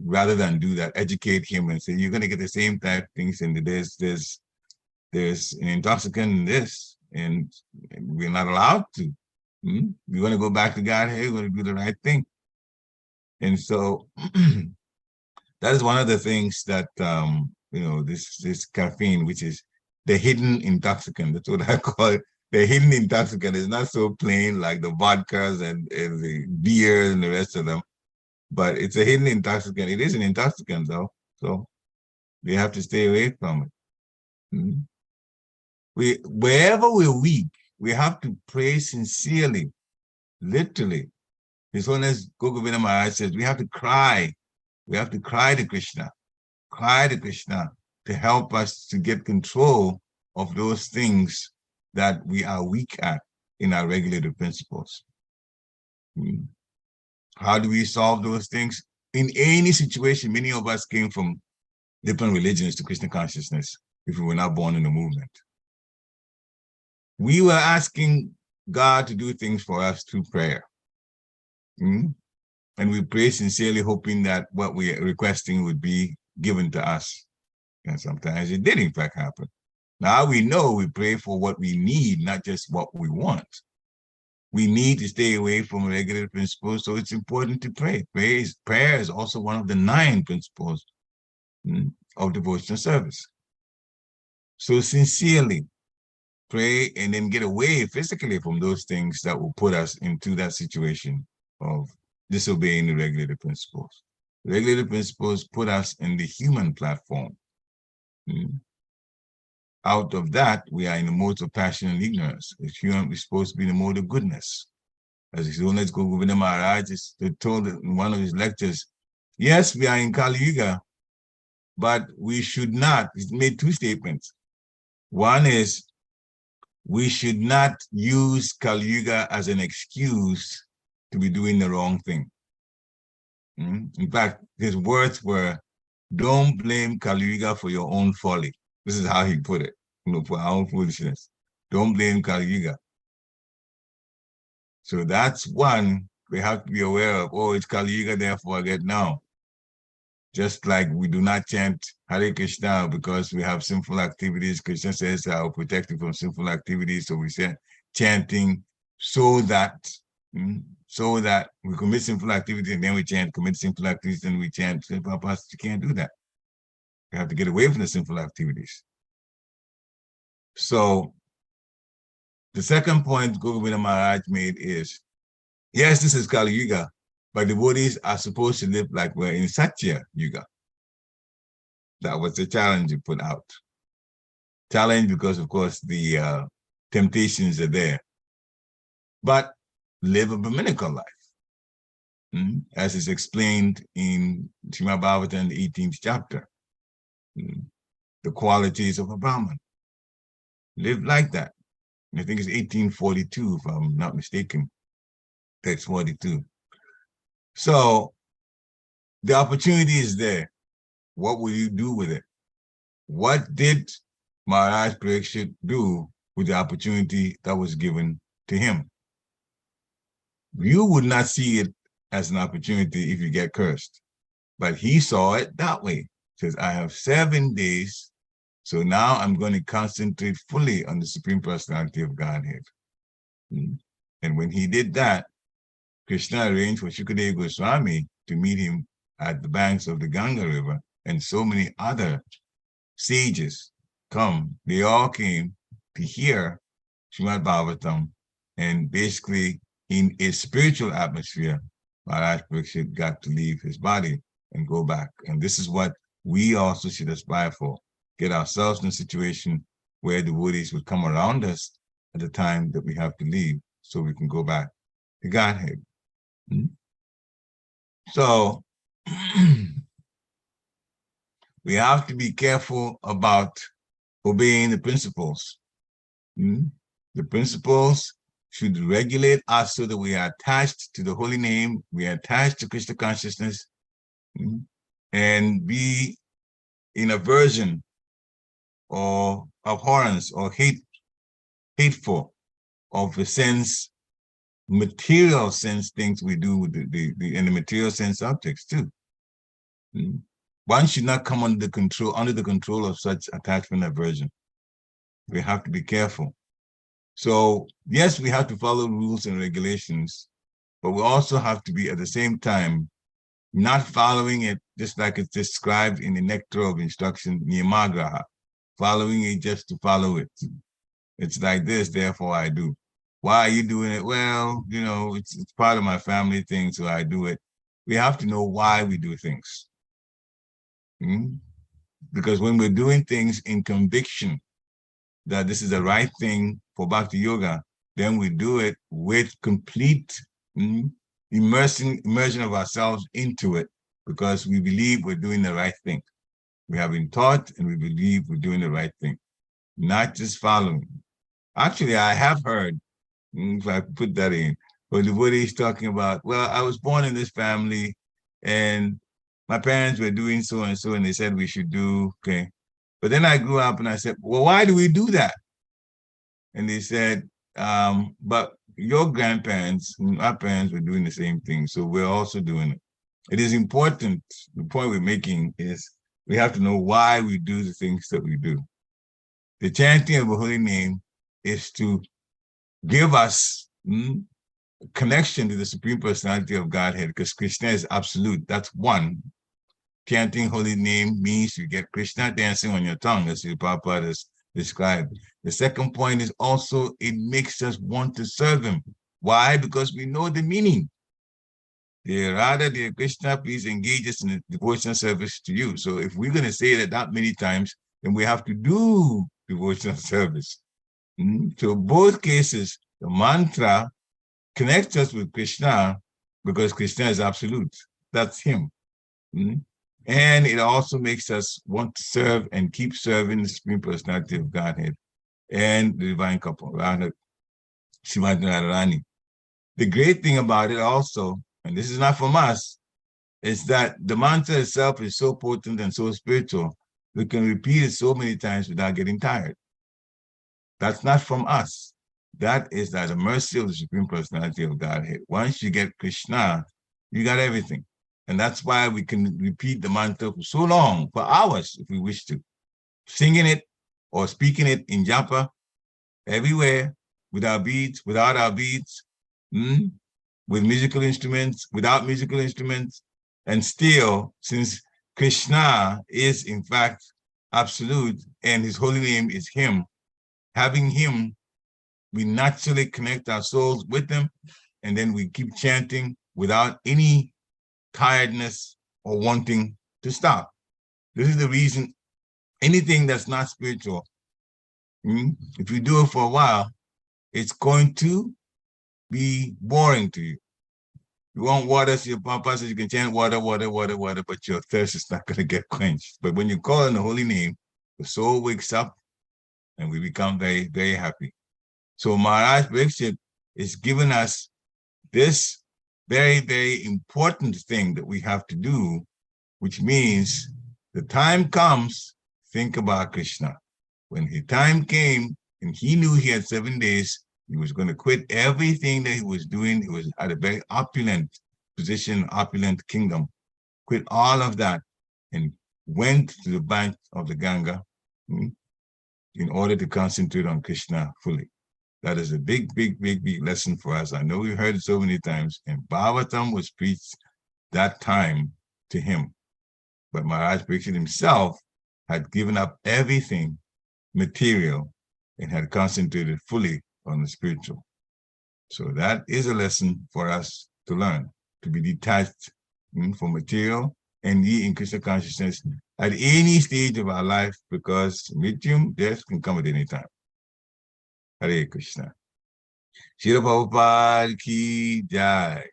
rather than do that, educate him and say, you're going to get the same type of things, and there's an intoxicant in this, and we're not allowed to. We want to go back to God. Hey, we're going to do the right thing. And so that is one of the things that, this caffeine, which is the hidden intoxicant. That's what I call it. The hidden intoxicant is not so plain like the vodkas and the beers and the rest of them, but it's a hidden intoxicant. It is an intoxicant though, so we have to stay away from it. Wherever we're weak, we have to pray sincerely, literally. His Holiness Gogovinda Maharaj says we have to cry. We have to cry to Krishna to help us to get control of those things that we are weak at in our regulative principles. How do we solve those things? In any situation, many of us came from different religions to Krishna consciousness if we were not born in the movement. We were asking God to do things for us through prayer. And we pray sincerely, hoping that what we are requesting would be given to us. And sometimes it did, in fact, happen. Now we know we pray for what we need, not just what we want. We need to stay away from regular principles, so it's important to pray. Prayer is also one of the 9 principles of devotional service. So sincerely pray and then get away physically from those things that will put us into that situation of disobeying the regulative principles. The regulative principles put us in the human platform. Out of that, we are in the modes of passion and ignorance. As human, we're supposed to be in the mode of goodness. As His Holiness Gogovinda Maharaj told in one of his lectures, yes, we are in Kali Yuga, but we should not. He's made 2 statements. One is, we should not use Kali Yuga as an excuse to be doing the wrong thing. In fact, his words were, don't blame Kali Yuga for your own folly. This is how he put it, for our own foolishness. Don't blame Kali Yuga. So that's one we have to be aware of. Oh, it's Kali Yuga, therefore I get now. Just like we do not chant Hare Krishna because we have sinful activities. Krishna says, I will protect you from sinful activities. So we say chanting so that we commit sinful activities and then we chant, commit sinful activities and we chant. So Papa, you can't do that. You have to get away from the sinful activities. So the second point Gogovinda Maharaj made is, yes, this is Kali Yuga, but devotees are supposed to live like we're in Satya Yuga. That was the challenge he put out. Challenge because, of course, the temptations are there. But live a Brahminical life, as is explained in Srimad Bhagavatam, the 18th chapter. The qualities of a Brahman. Live like that. I think it's 1842, if I'm not mistaken. Text 42. So the opportunity is there. What will you do with it? What did Maharaj Pariksit do with the opportunity that was given to him? You would not see it as an opportunity if you get cursed, but he saw it that way. He says, I have 7 days, so now I'm going to concentrate fully on the Supreme Personality of Godhead. And when he did that, Krishna arranged for Shukadeva Goswami to meet him at the banks of the Ganga River and so many other sages come. They all came to hear Srimad Bhagavatam, and basically in a spiritual atmosphere, Maharaj Pariksit got to leave his body and go back. And this is what we also should aspire for. Get ourselves in a situation where devotees would come around us at the time that we have to leave so we can go back to Godhead. So we have to be careful about obeying the principles. The principles should regulate us so that we are attached to the holy name, we are attached to Krishna consciousness, and be in aversion or abhorrence or hateful of the sense, material sense things we do with in the material sense objects too. One should not come under the control of such attachment aversion. We have to be careful. So yes, we have to follow rules and regulations, but we also have to be at the same time not following it just like it's described in the nectar of instruction, niyamagraha, following it just to follow it. It's like this, therefore I do. Why are you doing it? Well, you know, it's part of my family thing, so I do it. We have to know why we do things. Because when we're doing things in conviction that this is the right thing for Bhakti Yoga, then we do it with complete immersion of ourselves into it, because we believe we're doing the right thing. We have been taught and we believe we're doing the right thing, not just following. Actually, I have heard, if I put that in, where the devotee is talking about, well, I was born in this family and my parents were doing so and so, and they said we should do, okay. But then I grew up and I said, well, why do we do that? And they said, but your grandparents, our parents were doing the same thing, so we're also doing it. It is important, the point we're making is we have to know why we do the things that we do. The chanting of a holy name is to give us connection to the Supreme Personality of Godhead, because Krishna is absolute, that's one. Chanting holy name means you get Krishna dancing on your tongue, as the Prabhupada has described. The second point is also it makes us want to serve him. Why? Because we know the meaning. Dear Radha, dear Krishna, please engage us in a devotional service to you. So if we're going to say that many times, then we have to do devotional service. So both cases, the mantra connects us with Krishna because Krishna is absolute. That's him. And it also makes us want to serve and keep serving the Supreme Personality of Godhead and the divine couple, Radha, Srimati Radharani. The great thing about it also, and this is not from us, is that the mantra itself is so potent and so spiritual, we can repeat it so many times without getting tired. That's not from us. That is that the mercy of the Supreme Personality of Godhead. Once you get Krishna, you got everything. And that's why we can repeat the mantra for so long, for hours, if we wish to. Singing it or speaking it in japa, everywhere, with our beads, without our beads, with musical instruments, without musical instruments. And still, since Krishna is in fact absolute and his holy name is him, having him, we naturally connect our souls with him, and then we keep chanting without any tiredness or wanting to stop. This is the reason anything that's not spiritual, if you do it for a while, it's going to be boring to you. You want water, so your papa says you can chant water, water, water, water, but your thirst is not going to get quenched. But when you call on the holy name, the soul wakes up and we become very, very happy. So Maharaj Pariksit is giving us this very, very important thing that we have to do, which means the time comes, think about Krishna. When the time came and he knew he had 7 days, he was going to quit everything that he was doing. He was at a very opulent position, opulent kingdom, quit all of that and went to the bank of the Ganga in order to concentrate on Krishna fully. That is a big, big, big, big lesson for us. I know we've heard it so many times, and Bhagavatam was preached that time to him. But Maharaj Pariksit himself had given up everything material and had concentrated fully on the spiritual. So that is a lesson for us to learn, to be detached from material and be in Krishna consciousness at any stage of our life, because mrityum, death, can come at any time. Hare Krishna. Srila Prabhupada ki jai.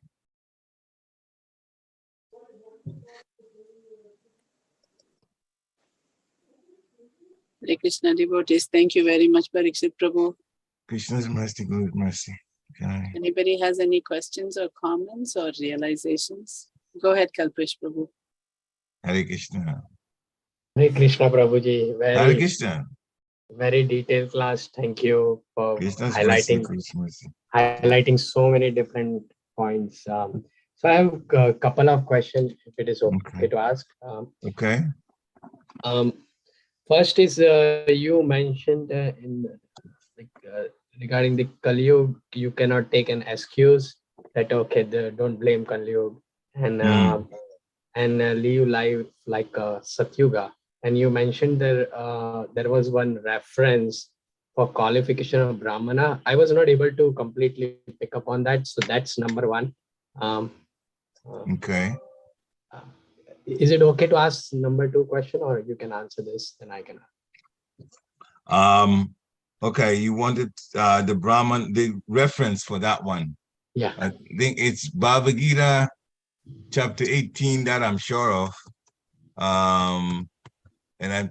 Hare Krishna devotees, thank you very much, Pariksit Prabhu. Krishna's mercy, good mercy. Jai. Anybody has any questions or comments or realizations? Go ahead, Kalpesh Prabhu. Hare Krishna. Hare Krishna Prabhuji, Hare Krishna. very detailed class. Thank you for Krishna's mercy, Krishna's mercy. highlighting so many different points. So I have a couple of questions, if it is okay to ask. Okay. First is you mentioned regarding the Kali Yuga, you cannot take an excuse that don't blame Kali Yuga and live life like Satyuga. And you mentioned there was one reference for qualification of Brahmana. I was not able to completely pick up on that. So that's number one. Okay. Is it okay to ask number two question, or you can answer this, then I can. Okay, you wanted the Brahman, the reference for that one. Yeah. I think it's Bhagavad Gita, chapter 18, that I'm sure of. And I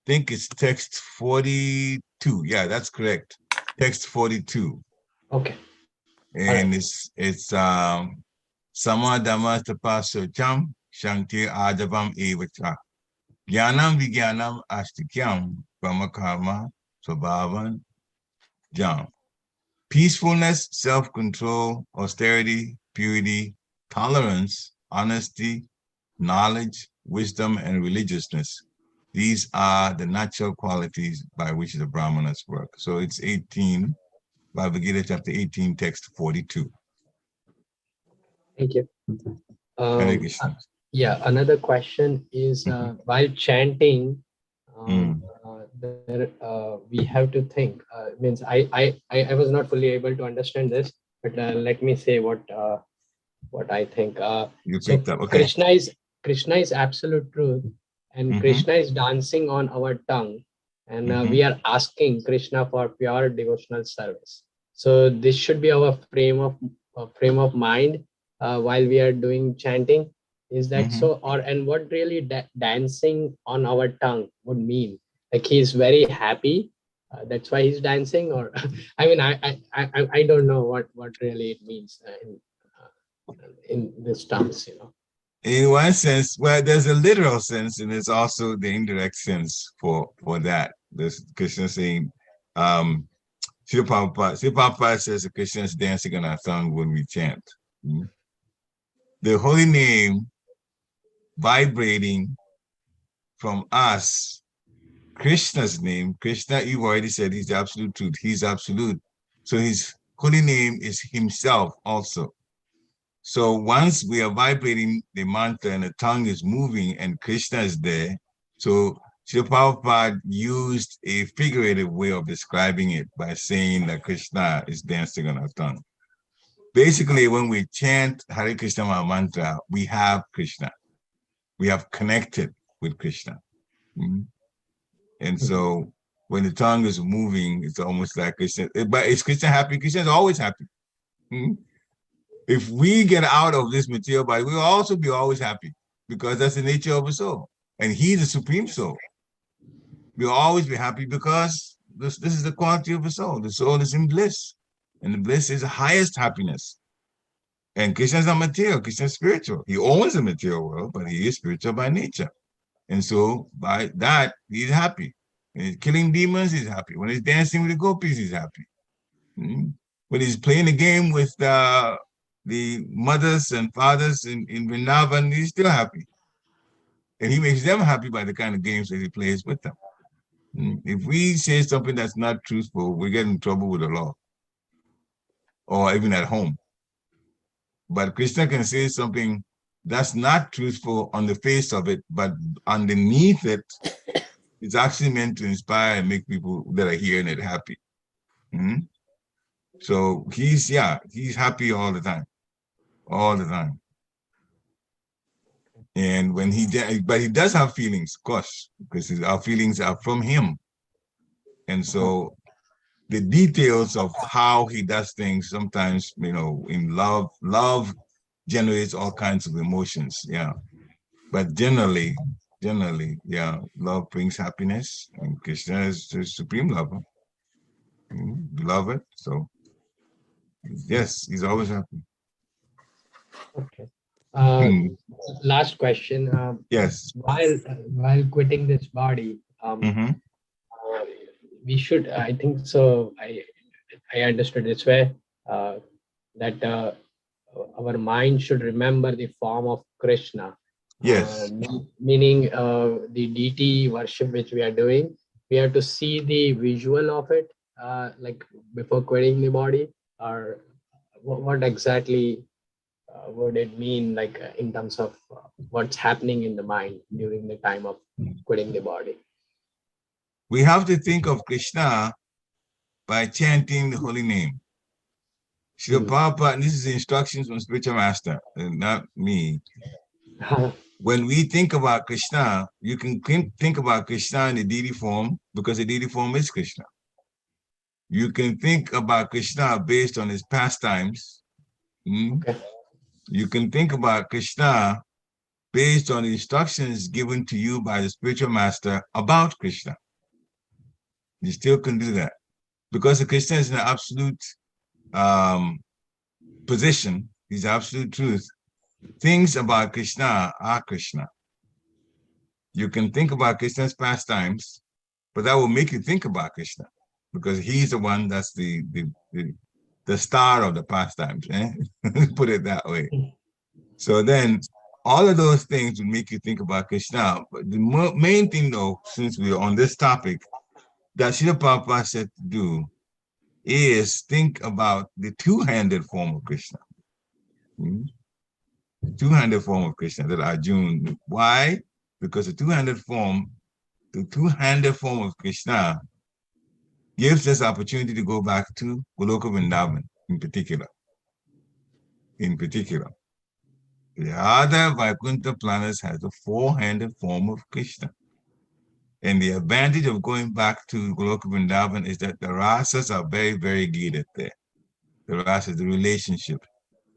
think it's text 42. Yeah, that's correct. Text 42. Okay. And it's Samadhamma tapaso cham shanti adavam evacha. Jnanam vijnanam astikyam brahmakarma swabhavan jam. Peacefulness, self-control, austerity, purity, tolerance, honesty, knowledge, wisdom, and religiousness. These are the natural qualities by which the Brahmanas work. So it's 18, Bhagavad Gita chapter 18, text 42. Thank you. Hare Krishna. Yeah, another question is while chanting, we have to think. Means I was not fully able to understand this, but let me say what I think. You picked up. Okay. Krishna is absolute truth, and Krishna is dancing on our tongue, and we are asking Krishna for pure devotional service. So this should be our frame of mind while we are doing chanting. Is that so? And what really dancing on our tongue would mean? Like he's very happy, that's why he's dancing, or I mean, I don't know what really it means in this terms, In one sense, well, there's a literal sense, and there's also the indirect sense for that. There's Krishna saying, Srila Prabhupada says the Krishna is dancing on our tongue when we chant. The holy name vibrating from us, Krishna's name. Krishna, you've already said he's absolute truth. He's absolute. So his holy name is himself also. So once we are vibrating the mantra and the tongue is moving and Krishna is there, so Srila Prabhupada used a figurative way of describing it by saying that Krishna is dancing on our tongue. Basically, when we chant Hare Krishna mantra, we have Krishna. We have connected with Krishna. And so when the tongue is moving, it's almost like Krishna. But is Krishna happy? Krishna is always happy. If we get out of this material body, we will also be always happy, because that's the nature of a soul. And he's the supreme soul. We'll always be happy because this is the quality of a soul. The soul is in bliss. And the bliss is the highest happiness. And Krishna is not material, Krishna is spiritual. He owns the material world, but he is spiritual by nature. And so by that, he's happy. When he's killing demons, he's happy. When he's dancing with the gopis, he's happy. When he's playing the game with the mothers and fathers in Vrindavan, he's still happy. And he makes them happy by the kind of games that he plays with them. If we say something that's not truthful, we get in trouble with the law, or even at home. But Krishna can say something that's not truthful on the face of it, but underneath it, it's actually meant to inspire and make people that are hearing it happy. Mhm. So he's happy all the time. All the time. And when but he does have feelings, of course, because our feelings are from him. And so the details of how he does things sometimes, in love generates all kinds of emotions. Yeah. But generally, yeah, love brings happiness, and Krishna is the supreme lover. Beloved. So yes, he's always happy. Okay. Hmm. Last question. Yes. While quitting this body, Mhm. we should. I think so. I understood this way, that our mind should remember the form of Krishna. Yes. Meaning the deity worship which we are doing, we have to see the visual of it, like before quitting the body, or what exactly would it mean, like in terms of what's happening in the mind during the time of quitting the body? We have to think of Krishna by chanting the holy name. Srila Prabhupada, and this is instructions from spiritual master, not me. When we think about Krishna, you can think about Krishna in the deity form, because the deity form is Krishna. You can think about Krishna based on his pastimes. Okay. You can think about Krishna based on the instructions given to you by the spiritual master about Krishna. You still can do that. Because the Krishna is an absolute position, he's absolute truth. Things about Krishna are Krishna. You can think about Krishna's pastimes, but that will make you think about Krishna, because he's the one that's the star of the pastimes. Put it that way. So then all of those things will make you think about Krishna. But the main thing, though, since we're on this topic, that Srila Prabhupada said to do is think about the two-handed form of Krishna. The two-handed form of Krishna, that Arjuna. Why? Because the two-handed form of Krishna gives us opportunity to go back to Goloka Vrindavan in particular. The other Vaikuntha planets has a four-handed form of Krishna. And the advantage of going back to Goloka Vrindavan is that the rasas are very, very gated there. The rasas, the relationship.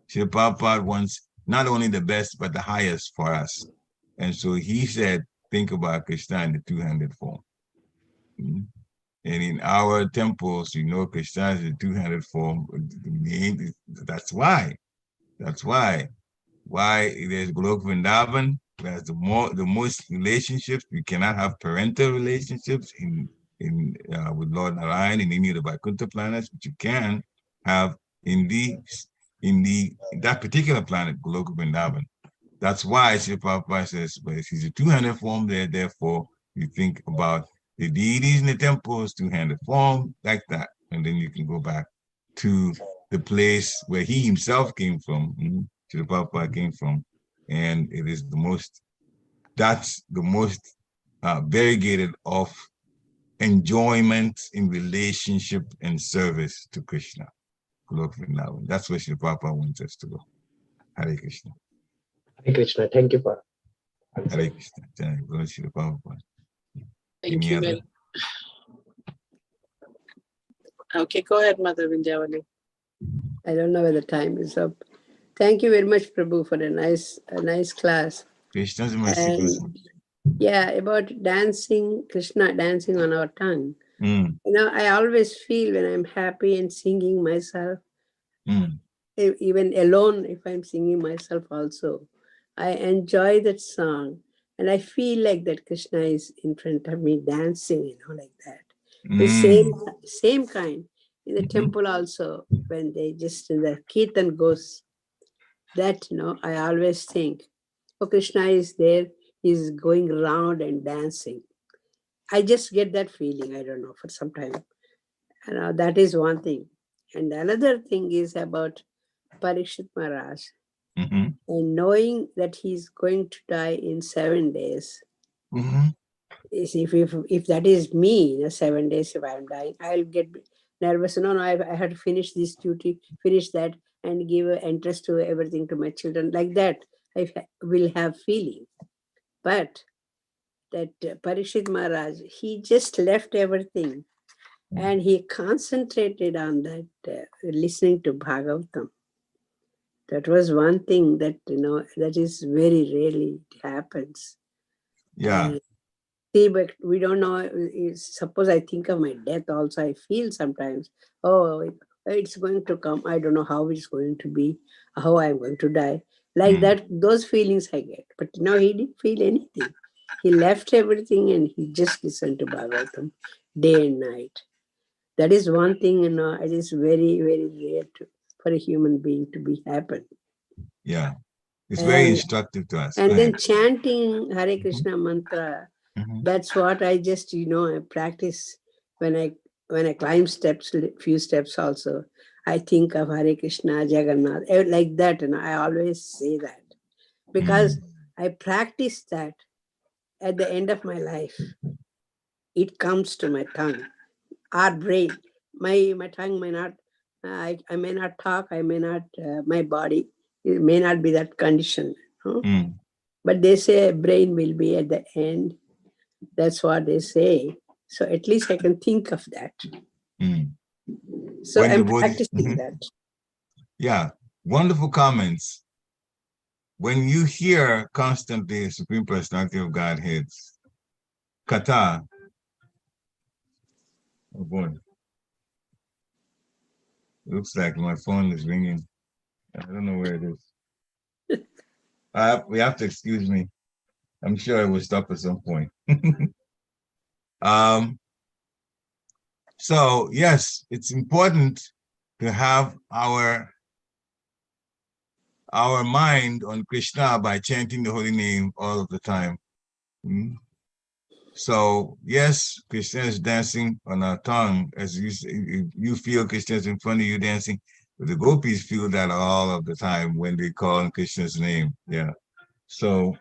Srila Prabhupada wants not only the best, but the highest for us. And so he said, think about Krishna in the two-handed form. And in our temples, Krishna is in the two-handed form. That's why there's Goloka Vrindavan, whereas the most relationships, we cannot have parental relationships with Lord Narayan in any of the Vaikuntha planets, but you can have in that particular planet, Goloka Vrindavan. That's why Srila Prabhupada says, but he's a two-handed form there, therefore you think about the deities in the temples, two-handed form, like that. And then you can go back to the place where he himself came from, Srila Prabhupada came from. And it is that's the most variegated of enjoyment in relationship and service to Krishna. That's where Srila Prabhupada wants us to go. Hare Krishna. Hare Krishna. Thank you for Hare answering. Krishna. Srila Prabhupada. Thank you very. Okay, go ahead, Mother Vindhyavali. I don't know where the time is up. Thank you very much, Prabhu, for a nice class. Krishna's mercy. And yeah, about dancing, Krishna dancing on our tongue. I always feel when I'm happy and singing myself, even alone, if I'm singing myself also, I enjoy that song. And I feel like that Krishna is in front of me dancing, like that. The same kind. In the temple also, when the Kirtan goes, that, I always think, Krishna is there, he's going around and dancing. I just get that feeling, I don't know, for some time. And that is one thing. And another thing is about Pariksit Maharaj. and knowing that he's going to die in 7 days. Is if that is me, 7 days, if I'm dying, I'll get nervous. No, I had to finish this duty, finish that, and give interest to everything to my children. Like that, I will have feeling. But that Pariksit Maharaj, he just left everything and he concentrated on that, listening to Bhagavatam. That was one thing that, that is very rarely happens. Yeah. See, but we don't know. Suppose I think of my death also, I feel sometimes, oh, it's going to come. I don't know how it's going to be, how I'm going to die. Like that, those feelings I get. But he didn't feel anything. He left everything and he just listened to Bhagavatam day and night. That is one thing, it is very, very rare for a human being to be happen. Yeah. It's very instructive to us. And then chanting Hare Krishna mantra, that's what I just, I practice when I climb steps, few steps also. I think of Hare Krishna, Jagannath, like that, and I always say that. Because I practice that at the end of my life. It comes to my tongue, our brain. My tongue may not, I may not talk, I may not, my body, it may not be that condition. But they say brain will be at the end. That's what they say. So at least I can think of that. So I'm practicing that. Yeah, wonderful comments. When you hear constantly Supreme Personality of Godhead's kata, oh boy, looks like my phone is ringing. I don't know where it is. We have to excuse me. I'm sure it will stop at some point. So yes, it's important to have our mind on Krishna by chanting the holy name all of the time. So yes, Krishna is dancing on our tongue, as you feel Krishna is in front of you dancing. But the gopis feel that all of the time when they call on Krishna's name. Yeah. So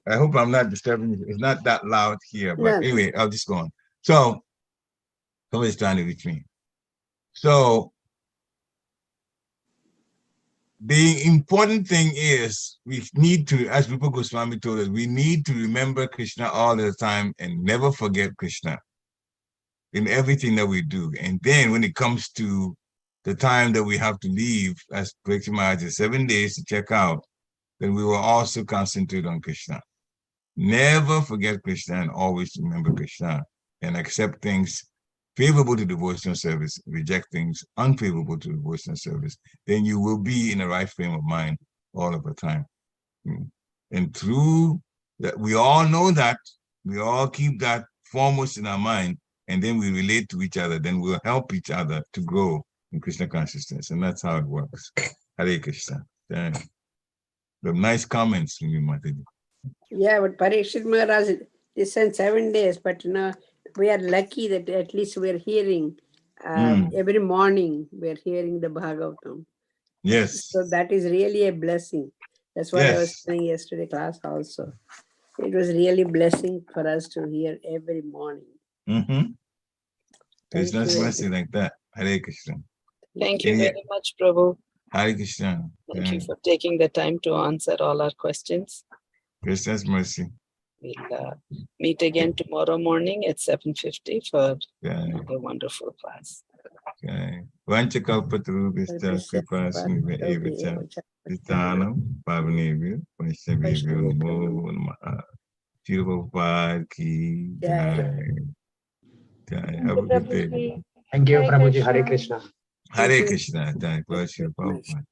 I hope I'm not disturbing you. It's not that loud here, but anyway, I'll just go on. So somebody's trying to reach me. So the important thing is we need to, as Rupa Goswami told us, we need to remember Krishna all the time and never forget Krishna in everything that we do. And then when it comes to the time that we have to leave, as Pariksit Maharaj has 7 days to check out, then we will also concentrate on Krishna. Never forget Krishna and always remember Krishna and accept things favorable to devotional service, reject things unfavorable to devotional service. Then you will be in the right frame of mind all of the time. And through that, we all know that, we all keep that foremost in our mind, and then we relate to each other, then we'll help each other to grow in Krishna consciousness. And that's how it works. Hare Krishna. The nice comments from you, Mataji. Yeah, but Pariksit Maharaj, they sent 7 days, but we are lucky that at least we are hearing every morning, we are hearing the Bhagavatam. Yes. So that is really a blessing. That's what I was saying yesterday class also. It was really blessing for us to hear every morning. There's no mercy like that. Hare Krishna. Thank you very much, Prabhu. Hare Krishna. Thank you for taking the time to answer all our questions. Krishna's mercy. We'll meet again tomorrow morning at 7:50 for another wonderful class. Vanchakalpatarubhishta kripa sindhubhya eva cha Vitanam Pavanebhyo Vaishnavebhyo Namo Namaha. Shri Prabhupada ki jai. Have a good day. Thank you, Prabhuji. Hare Krishna. Hare Krishna. Thank you, Shri Prabhupada.